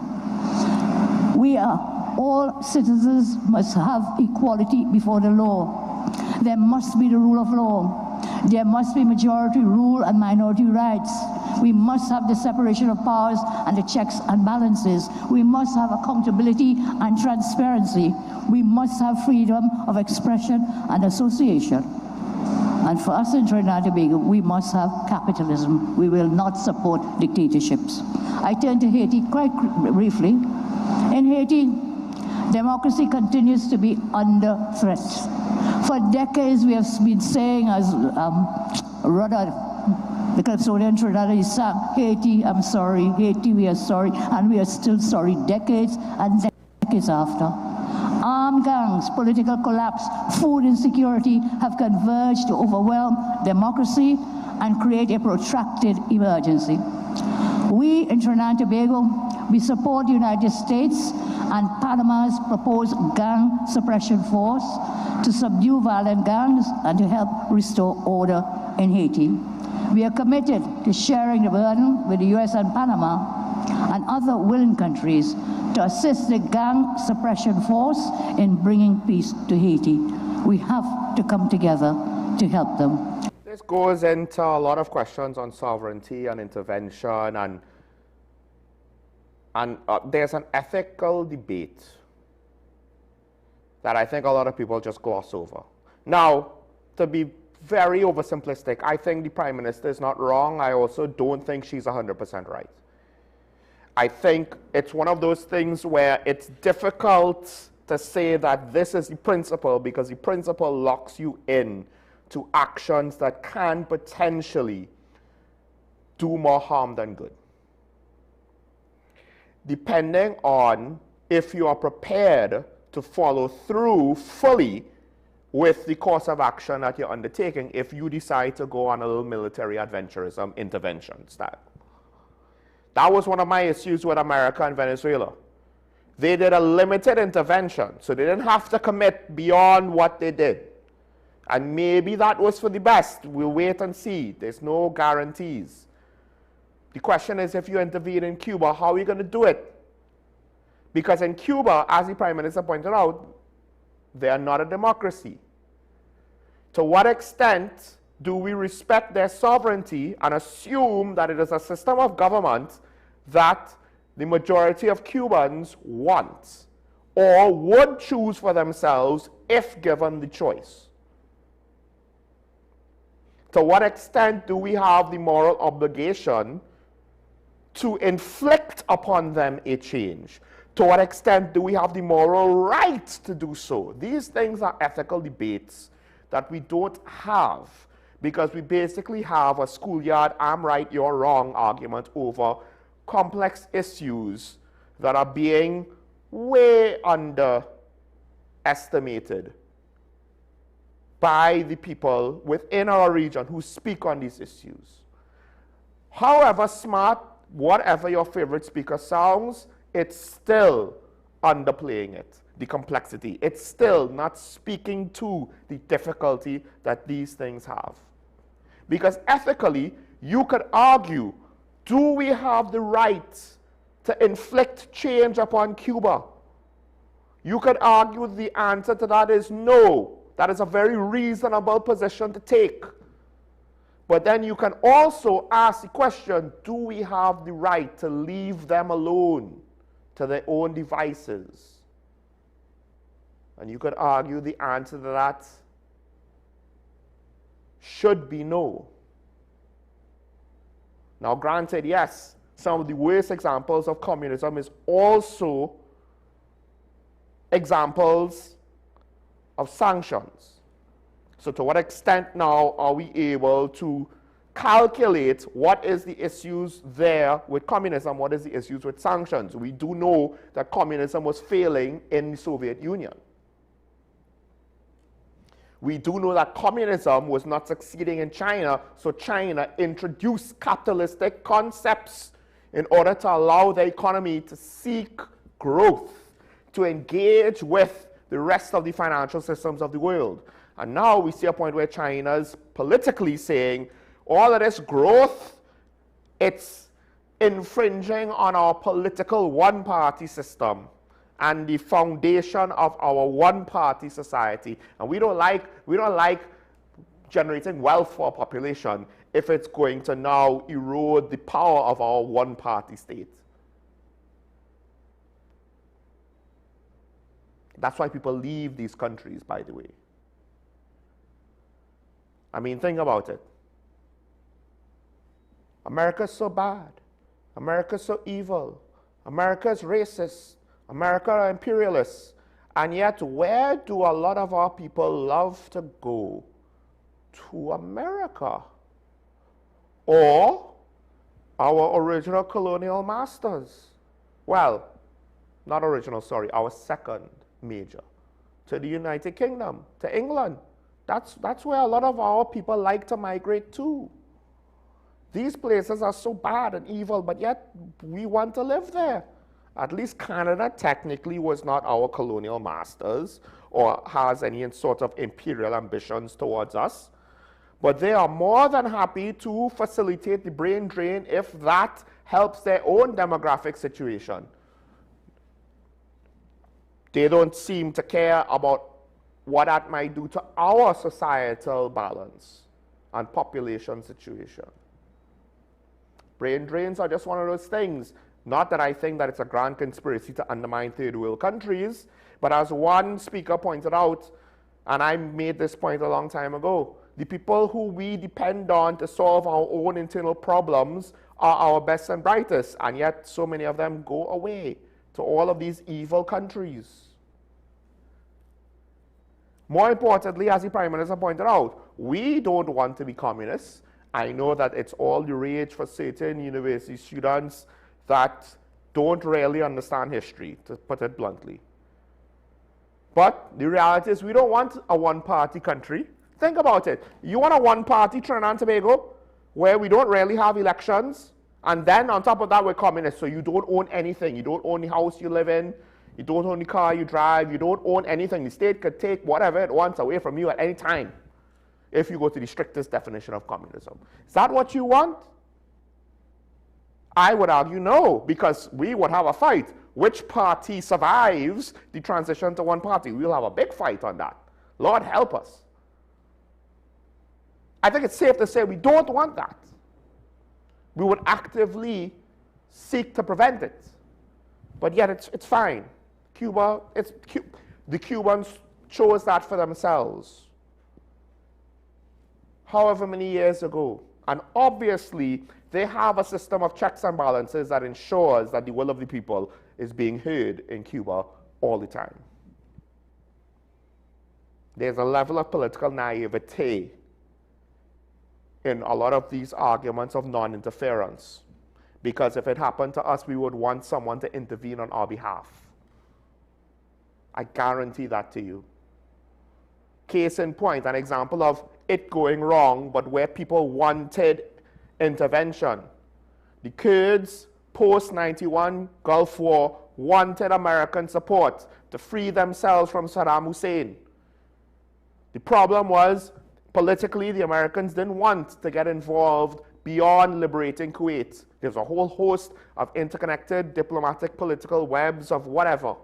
all citizens must have equality before the law. There must be the rule of law. There must be majority rule and minority rights. We must have the separation of powers and the checks and balances. We must have accountability and transparency. We must have freedom of expression and association. And for us in Trinidad and Tobago, we must have capitalism. We will not support dictatorships. I turn to Haiti quite briefly. In Haiti, democracy continues to be under threat. For decades, we have been saying, as the custodian Trinidad sang, Haiti, I'm sorry, Haiti, we are sorry, and we are still sorry decades and decades after. Armed gangs, political collapse, food insecurity have converged to overwhelm democracy and create a protracted emergency. We in Trinidad and Tobago, we support the United States and Panama's proposed gang suppression force to subdue violent gangs and to help restore order in Haiti. We are committed to sharing the burden with the US and Panama and other willing countries to assist the gang suppression force in bringing peace to Haiti. We have to come together to help them. This goes into a lot of questions on sovereignty and intervention, and there's an ethical debate that I think a lot of people just gloss over. Now, to be very oversimplistic, I think the Prime Minister is not wrong. I also don't think she's 100% right. I think it's one of those things where it's difficult to say that this is the principle, because the principle locks you in to actions that can potentially do more harm than good. Depending on if you are prepared to follow through fully with the course of action that you're undertaking, if you decide to go on a little military adventurism intervention style. That was one of my issues with America and Venezuela. They did a limited intervention, so they didn't have to commit beyond what they did. And maybe that was for the best. We'll wait and see. There's no guarantees. The question is, if you intervene in Cuba, how are you going to do it? Because in Cuba, as the Prime Minister pointed out, they are not a democracy. To what extent do we respect their sovereignty and assume that it is a system of government that the majority of Cubans want or would choose for themselves if given the choice? To what extent do we have the moral obligation to inflict upon them a change? To what extent do we have the moral right to do so? These things are ethical debates that we don't have, because we basically have a schoolyard, I'm right, you're wrong argument over complex issues that are being way underestimated by the people within our region who speak on these issues. However smart, whatever your favorite speaker sounds, it's still underplaying it, the complexity. It's still not speaking to the difficulty that these things have. Because ethically, you could argue, do we have the right to inflict change upon Cuba? You could argue the answer to that is no. That is a very reasonable position to take. But then you can also ask the question, do we have the right to leave them alone to their own devices? And you could argue the answer to that should be no. Now, granted, yes, some of the worst examples of communism is also examples of sanctions. So to what extent now are we able to calculate what is the issues there with communism, what is the issues with sanctions? We do know that communism was failing in the Soviet Union. We do know that communism was not succeeding in China, so China introduced capitalistic concepts in order to allow the economy to seek growth, to engage with the rest of the financial systems of the world. And now we see a point where China's politically saying, all of this growth, it's infringing on our political one-party system. and the foundation of our one-party society. And we don't like generating wealth for our population if it's going to now erode the power of our one-party state. That's why people leave these countries, by the way. I mean, think about it. America's so bad. America's so evil. America's racist. America are imperialists. And yet, where do a lot of our people love to go? To America. Or our original colonial masters. Well, not original, sorry, our second major. To the United Kingdom, to England. That's where a lot of our people like to migrate to. These places are so bad and evil, but yet we want to live there. At least Canada technically was not our colonial masters or has any sort of imperial ambitions towards us. But they are more than happy to facilitate the brain drain if that helps their own demographic situation. They don't seem to care about what that might do to our societal balance and population situation. Brain drains are just one of those things. Not that I think that it's a grand conspiracy to undermine third world countries, but as one speaker pointed out, and I made this point a long time ago, the people who we depend on to solve our own internal problems are our best and brightest, and yet so many of them go away to all of these evil countries. More importantly, as the Prime Minister pointed out, we don't want to be communists. I know that it's all the rage for certain university students that don't really understand history, to put it bluntly. But the reality is we don't want a one-party country. Think about it. You want a one-party Trinidad and Tobago where we don't really have elections, and then on top of that we're communists, so you don't own anything. You don't own the house you live in. You don't own the car you drive. You don't own anything. The state could take whatever it wants away from you at any time if you go to the strictest definition of communism. Is that what you want? I would argue no, because we would have a fight. Which party survives the transition to one party? We'll have a big fight on that. Lord help us. I think it's safe to say we don't want that. We would actively seek to prevent it. But yet it's fine. The Cubans chose that for themselves. However many years ago. And obviously, they have a system of checks and balances that ensures that the will of the people is being heard in Cuba all the time. There's a level of political naivete in a lot of these arguments of non-interference. Because if it happened to us, we would want someone to intervene on our behalf. I guarantee that to you. Case in point, an example of it going wrong, but where people wanted intervention. The Kurds, post-91 Gulf War, wanted American support to free themselves from Saddam Hussein. The problem was, politically, the Americans didn't want to get involved beyond liberating Kuwait. There's a whole host of interconnected diplomatic political webs of whatever.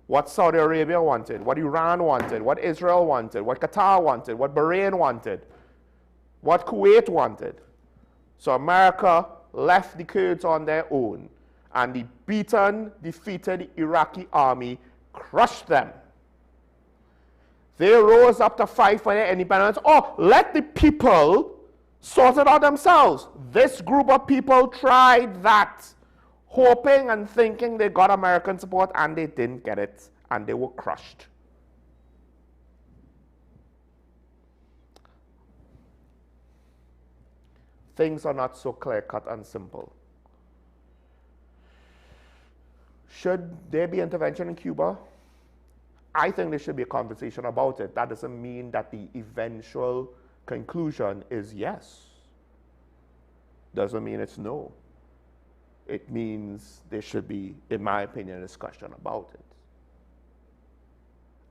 What Saudi Arabia wanted, what Iran wanted, what Israel wanted, what Qatar wanted, what Bahrain wanted, what Kuwait wanted. So America left the Kurds on their own, and the beaten, defeated Iraqi army crushed them. They rose up to fight for their independence. Oh, let the people sort it out themselves. This group of people tried that, hoping and thinking they got American support, and they didn't get it, and they were crushed. Things are not so clear-cut and simple. Should there be intervention in Cuba? I think there should be a conversation about it. That doesn't mean that the eventual conclusion is yes. Doesn't mean it's no. It means there should be, in my opinion, a discussion about it.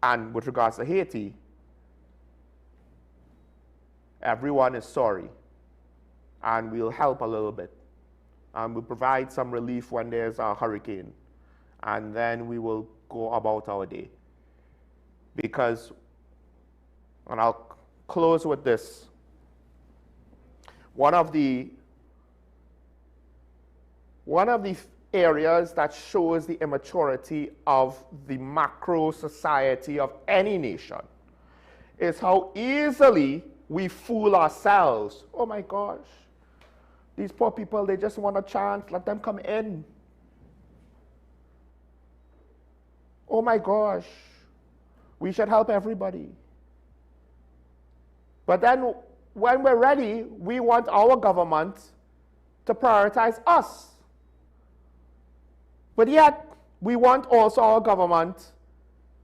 And with regards to Haiti, everyone is sorry, and we'll help a little bit. And we'll provide some relief when there's a hurricane. And then we will go about our day. Because, and I'll close with this, one of the areas that shows the immaturity of the macro society of any nation is how easily we fool ourselves. Oh my gosh, these poor people, they just want a chance, let them come in. Oh my gosh, we should help everybody. But then when we're ready, we want our government to prioritize us. But yet, we want also our government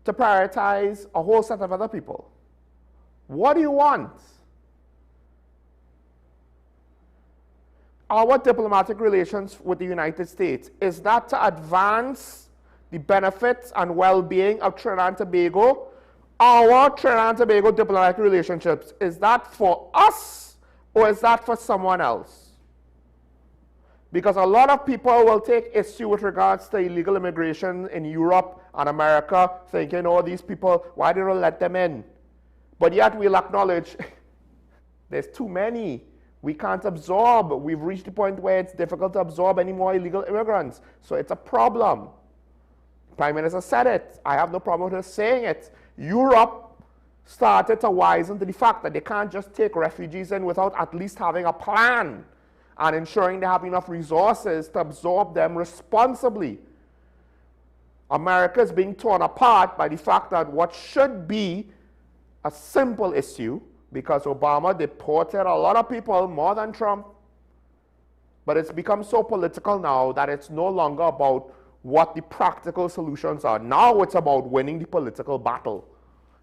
to prioritize a whole set of other people. What do you want? Our diplomatic relations with the United States, is that to advance the benefits and well-being of Trinidad and Tobago? Our Trinidad and Tobago diplomatic relationships, is that for us or is that for someone else? Because a lot of people will take issue with regards to illegal immigration in Europe and America, thinking, oh, these people, why they don't let them in? But yet we'll acknowledge there's too many. We can't absorb. We've reached the point where it's difficult to absorb any more illegal immigrants. So it's a problem. Prime Minister said it. I have no problem with her saying it. Europe started to wisen to the fact that they can't just take refugees in without at least having a plan and ensuring they have enough resources to absorb them responsibly. America is being torn apart by the fact that what should be a simple issue, because Obama deported a lot of people, more than Trump, but it's become so political now that it's no longer about what the practical solutions are. Now it's about winning the political battle,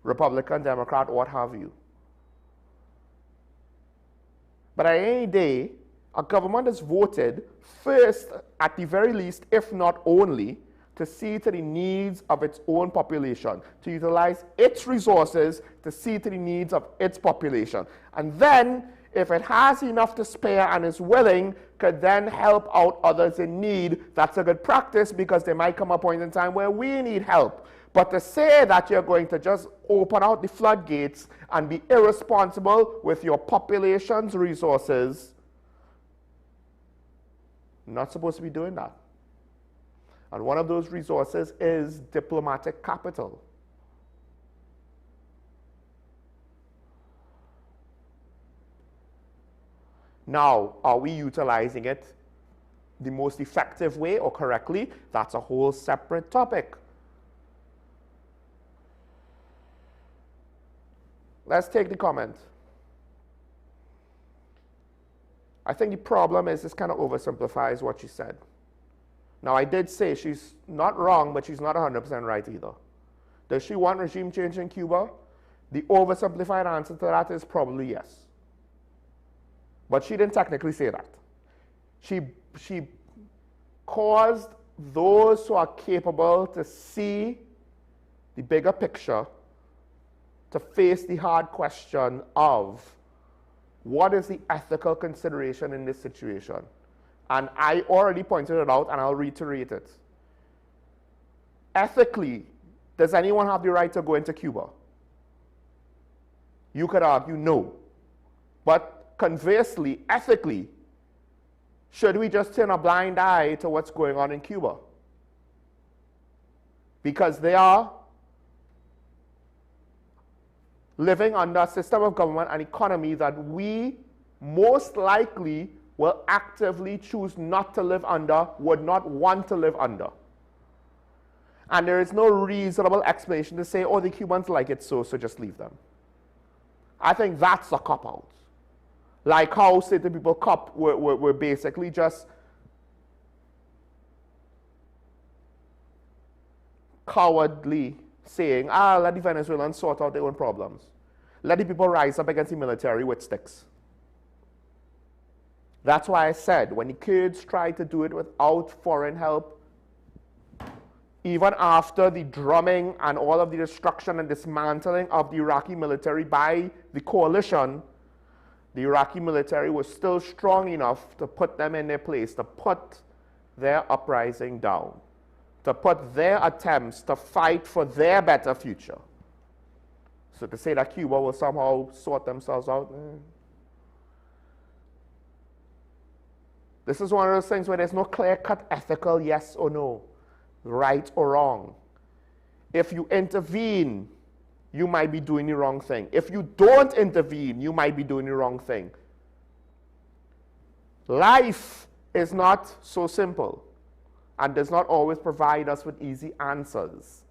Republican, Democrat, what have you. But at any day, a government is voted first, at the very least, if not only, to see to the needs of its own population, to utilize its resources to see to the needs of its population. And then, if it has enough to spare and is willing, could then help out others in need. That's a good practice, because there might come a point in time where we need help. But to say that you're going to just open out the floodgates and be irresponsible with your population's resources, not supposed to be doing that. And one of those resources is diplomatic capital. Now, are we utilizing it the most effective way or correctly? That's a whole separate topic. Let's take the comment. I think the problem is this kind of oversimplifies what she said. Now, I did say she's not wrong, but she's not 100% right either. Does she want regime change in Cuba? The oversimplified answer to that is probably yes. But she didn't technically say that. She caused those who are capable to see the bigger picture to face the hard question of what is the ethical consideration in this situation. And I already pointed it out, and I'll reiterate it. Ethically, does anyone have the right to go into Cuba? You could argue no. But conversely, ethically, should we just turn a blind eye to what's going on in Cuba? Because they are living under a system of government and economy that we most likely will actively choose not to live under, would not want to live under. And there is no reasonable explanation to say, oh, the Cubans like it so just leave them. I think that's a cop-out. Like how certain people were basically just cowardly saying, let the Venezuelans sort out their own problems. Let the people rise up against the military with sticks. That's why I said, when the Kurds tried to do it without foreign help, even after the drumming and all of the destruction and dismantling of the Iraqi military by the coalition, the Iraqi military was still strong enough to put them in their place, to put their uprising down. to put their attempts to fight for their better future. So to say that Cuba will somehow sort themselves out, this is one of those things where there's no clear-cut ethical yes or no, right or wrong. If you intervene, you might be doing the wrong thing. If you don't intervene, you might be doing the wrong thing. Life is not so simple and does not always provide us with easy answers.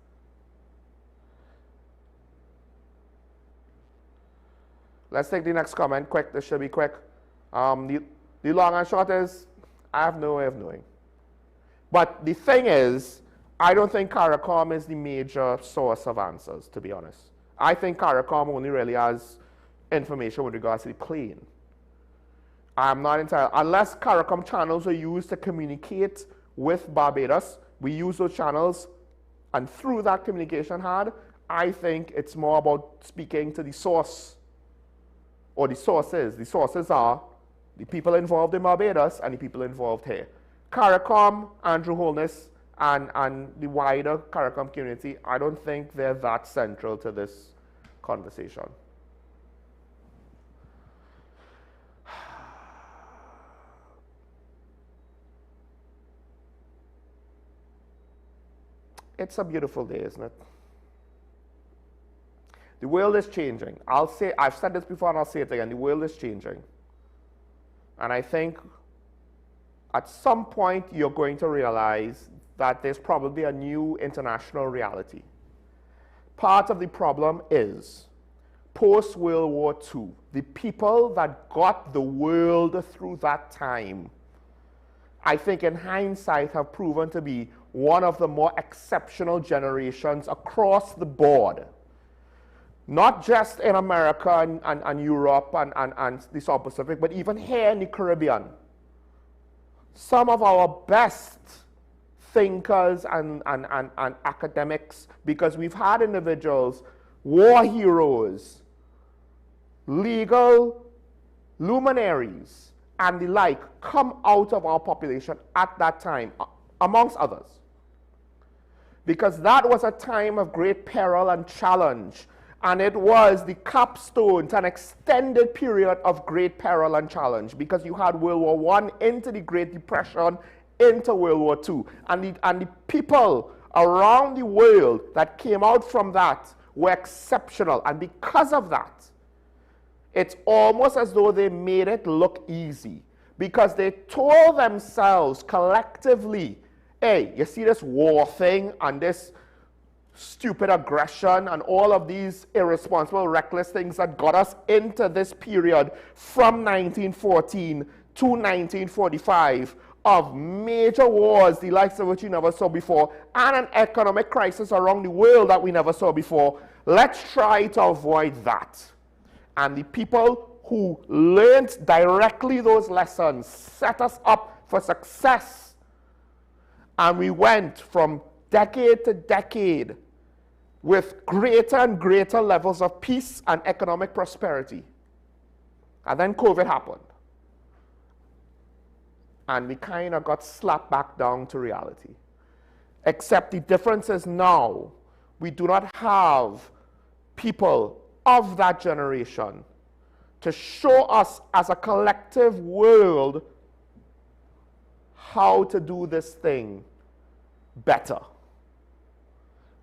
Let's take the next comment quick. This should be quick. The long and short is, I have no way of knowing. But the thing is, I don't think CARICOM is the major source of answers, to be honest. I think CARICOM only really has information with regards to the plane. I'm not entirely, unless CARICOM channels are used to communicate with Barbados, we use those channels, and through that communication had, I think it's more about speaking to the source, or the sources. The sources are the people involved in Barbados and the people involved here. CARICOM, Andrew Holness, and the wider CARICOM community, I don't think they're that central to this conversation. It's a beautiful day, isn't it? The world is changing. I've said this before and I'll say it again. The world is changing. And I think at some point you're going to realize that there's probably a new international reality. Part of the problem is post-World War II, the people that got the world through that time, I think in hindsight have proven to be one of the more exceptional generations across the board. Not just in America and Europe and the South Pacific, but even here in the Caribbean. Some of our best thinkers and academics, because we've had individuals, war heroes, legal luminaries, and the like, come out of our population at that time, amongst others. Because that was a time of great peril and challenge. And it was the capstone to an extended period of great peril and challenge, because you had World War I into the Great Depression, into World War II. And the people around the world that came out from that were exceptional. And because of that, it's almost as though they made it look easy, because they told themselves collectively, hey, you see this war thing and this stupid aggression and all of these irresponsible, reckless things that got us into this period from 1914 to 1945 of major wars, the likes of which you never saw before, and an economic crisis around the world that we never saw before. Let's try to avoid that. And the people who learned directly those lessons set us up for success. And we went from decade to decade with greater and greater levels of peace and economic prosperity. And then COVID happened. And we kind of got slapped back down to reality. Except the difference is now we do not have people of that generation to show us as a collective world how to do this thing better.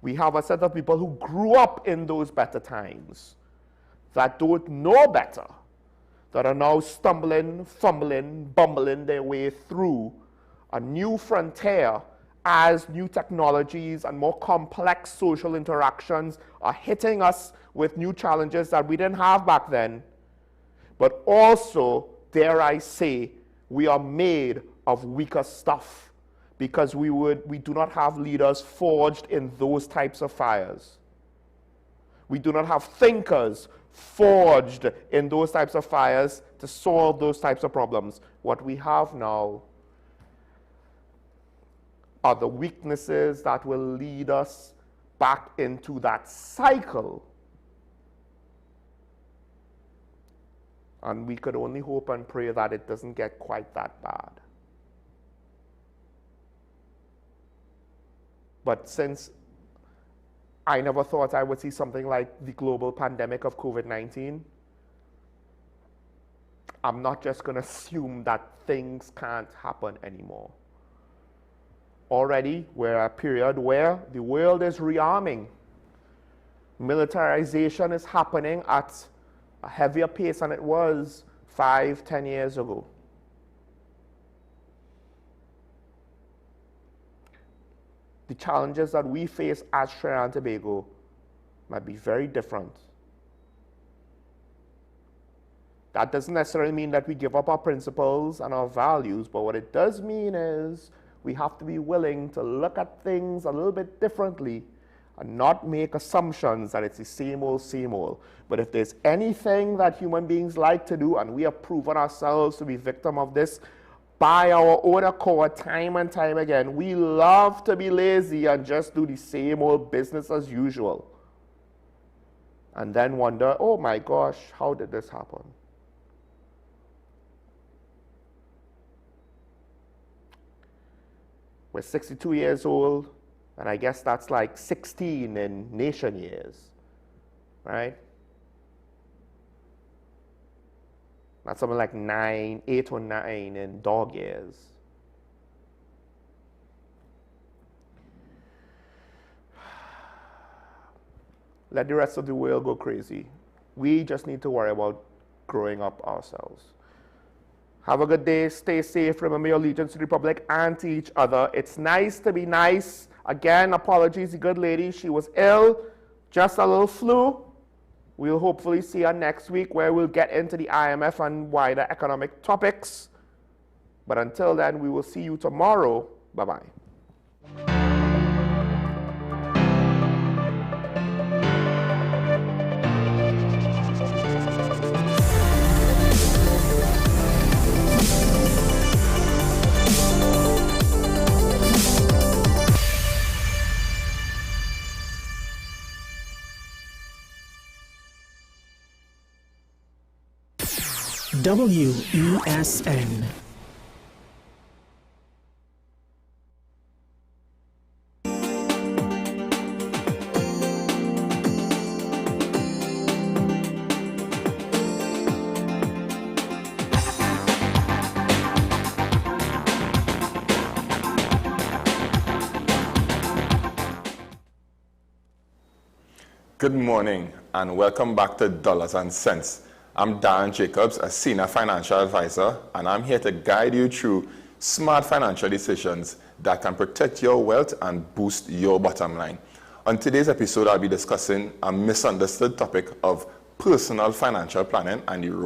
We have a set of people who grew up in those better times that don't know better, that are now stumbling, fumbling, bumbling their way through a new frontier as new technologies and more complex social interactions are hitting us with new challenges that we didn't have back then. But also, dare I say, we are made of weaker stuff, because we do not have leaders forged in those types of fires. We do not have thinkers forged in those types of fires to solve those types of problems. What we have now are the weaknesses that will lead us back into that cycle. And we could only hope and pray that it doesn't get quite that bad. But since I never thought I would see something like the global pandemic of COVID-19, I'm not just going to assume that things can't happen anymore. Already, we're at a period where the world is rearming. Militarization is happening at a heavier pace than it was 5-10 years ago. The challenges that we face as Trinidad and Tobago might be very different. That doesn't necessarily mean that we give up our principles and our values, but what it does mean is we have to be willing to look at things a little bit differently and not make assumptions that it's the same old, same old. But if there's anything that human beings like to do, and we have proven ourselves to be victim of this by our own accord time and time again, we love to be lazy and just do the same old business as usual. And then wonder, oh my gosh, how did this happen? We're 62 years old, and I guess that's like 16 in nation years, right? That's something like 8 or 9 in dog years. Let the rest of the world go crazy. We just need to worry about growing up ourselves. Have a good day, stay safe, remember your allegiance to the Republic and to each other. It's nice to be nice. Again, apologies, the good lady, she was ill, just a little flu. We'll hopefully see her next week where we'll get into the IMF and wider economic topics. But until then, we will see you tomorrow. Bye-bye. WESN. Good morning and welcome back to Dollars and Cents. I'm Darren Jacobs, a senior financial advisor, and I'm here to guide you through smart financial decisions that can protect your wealth and boost your bottom line. On today's episode, I'll be discussing a misunderstood topic of personal financial planning and the role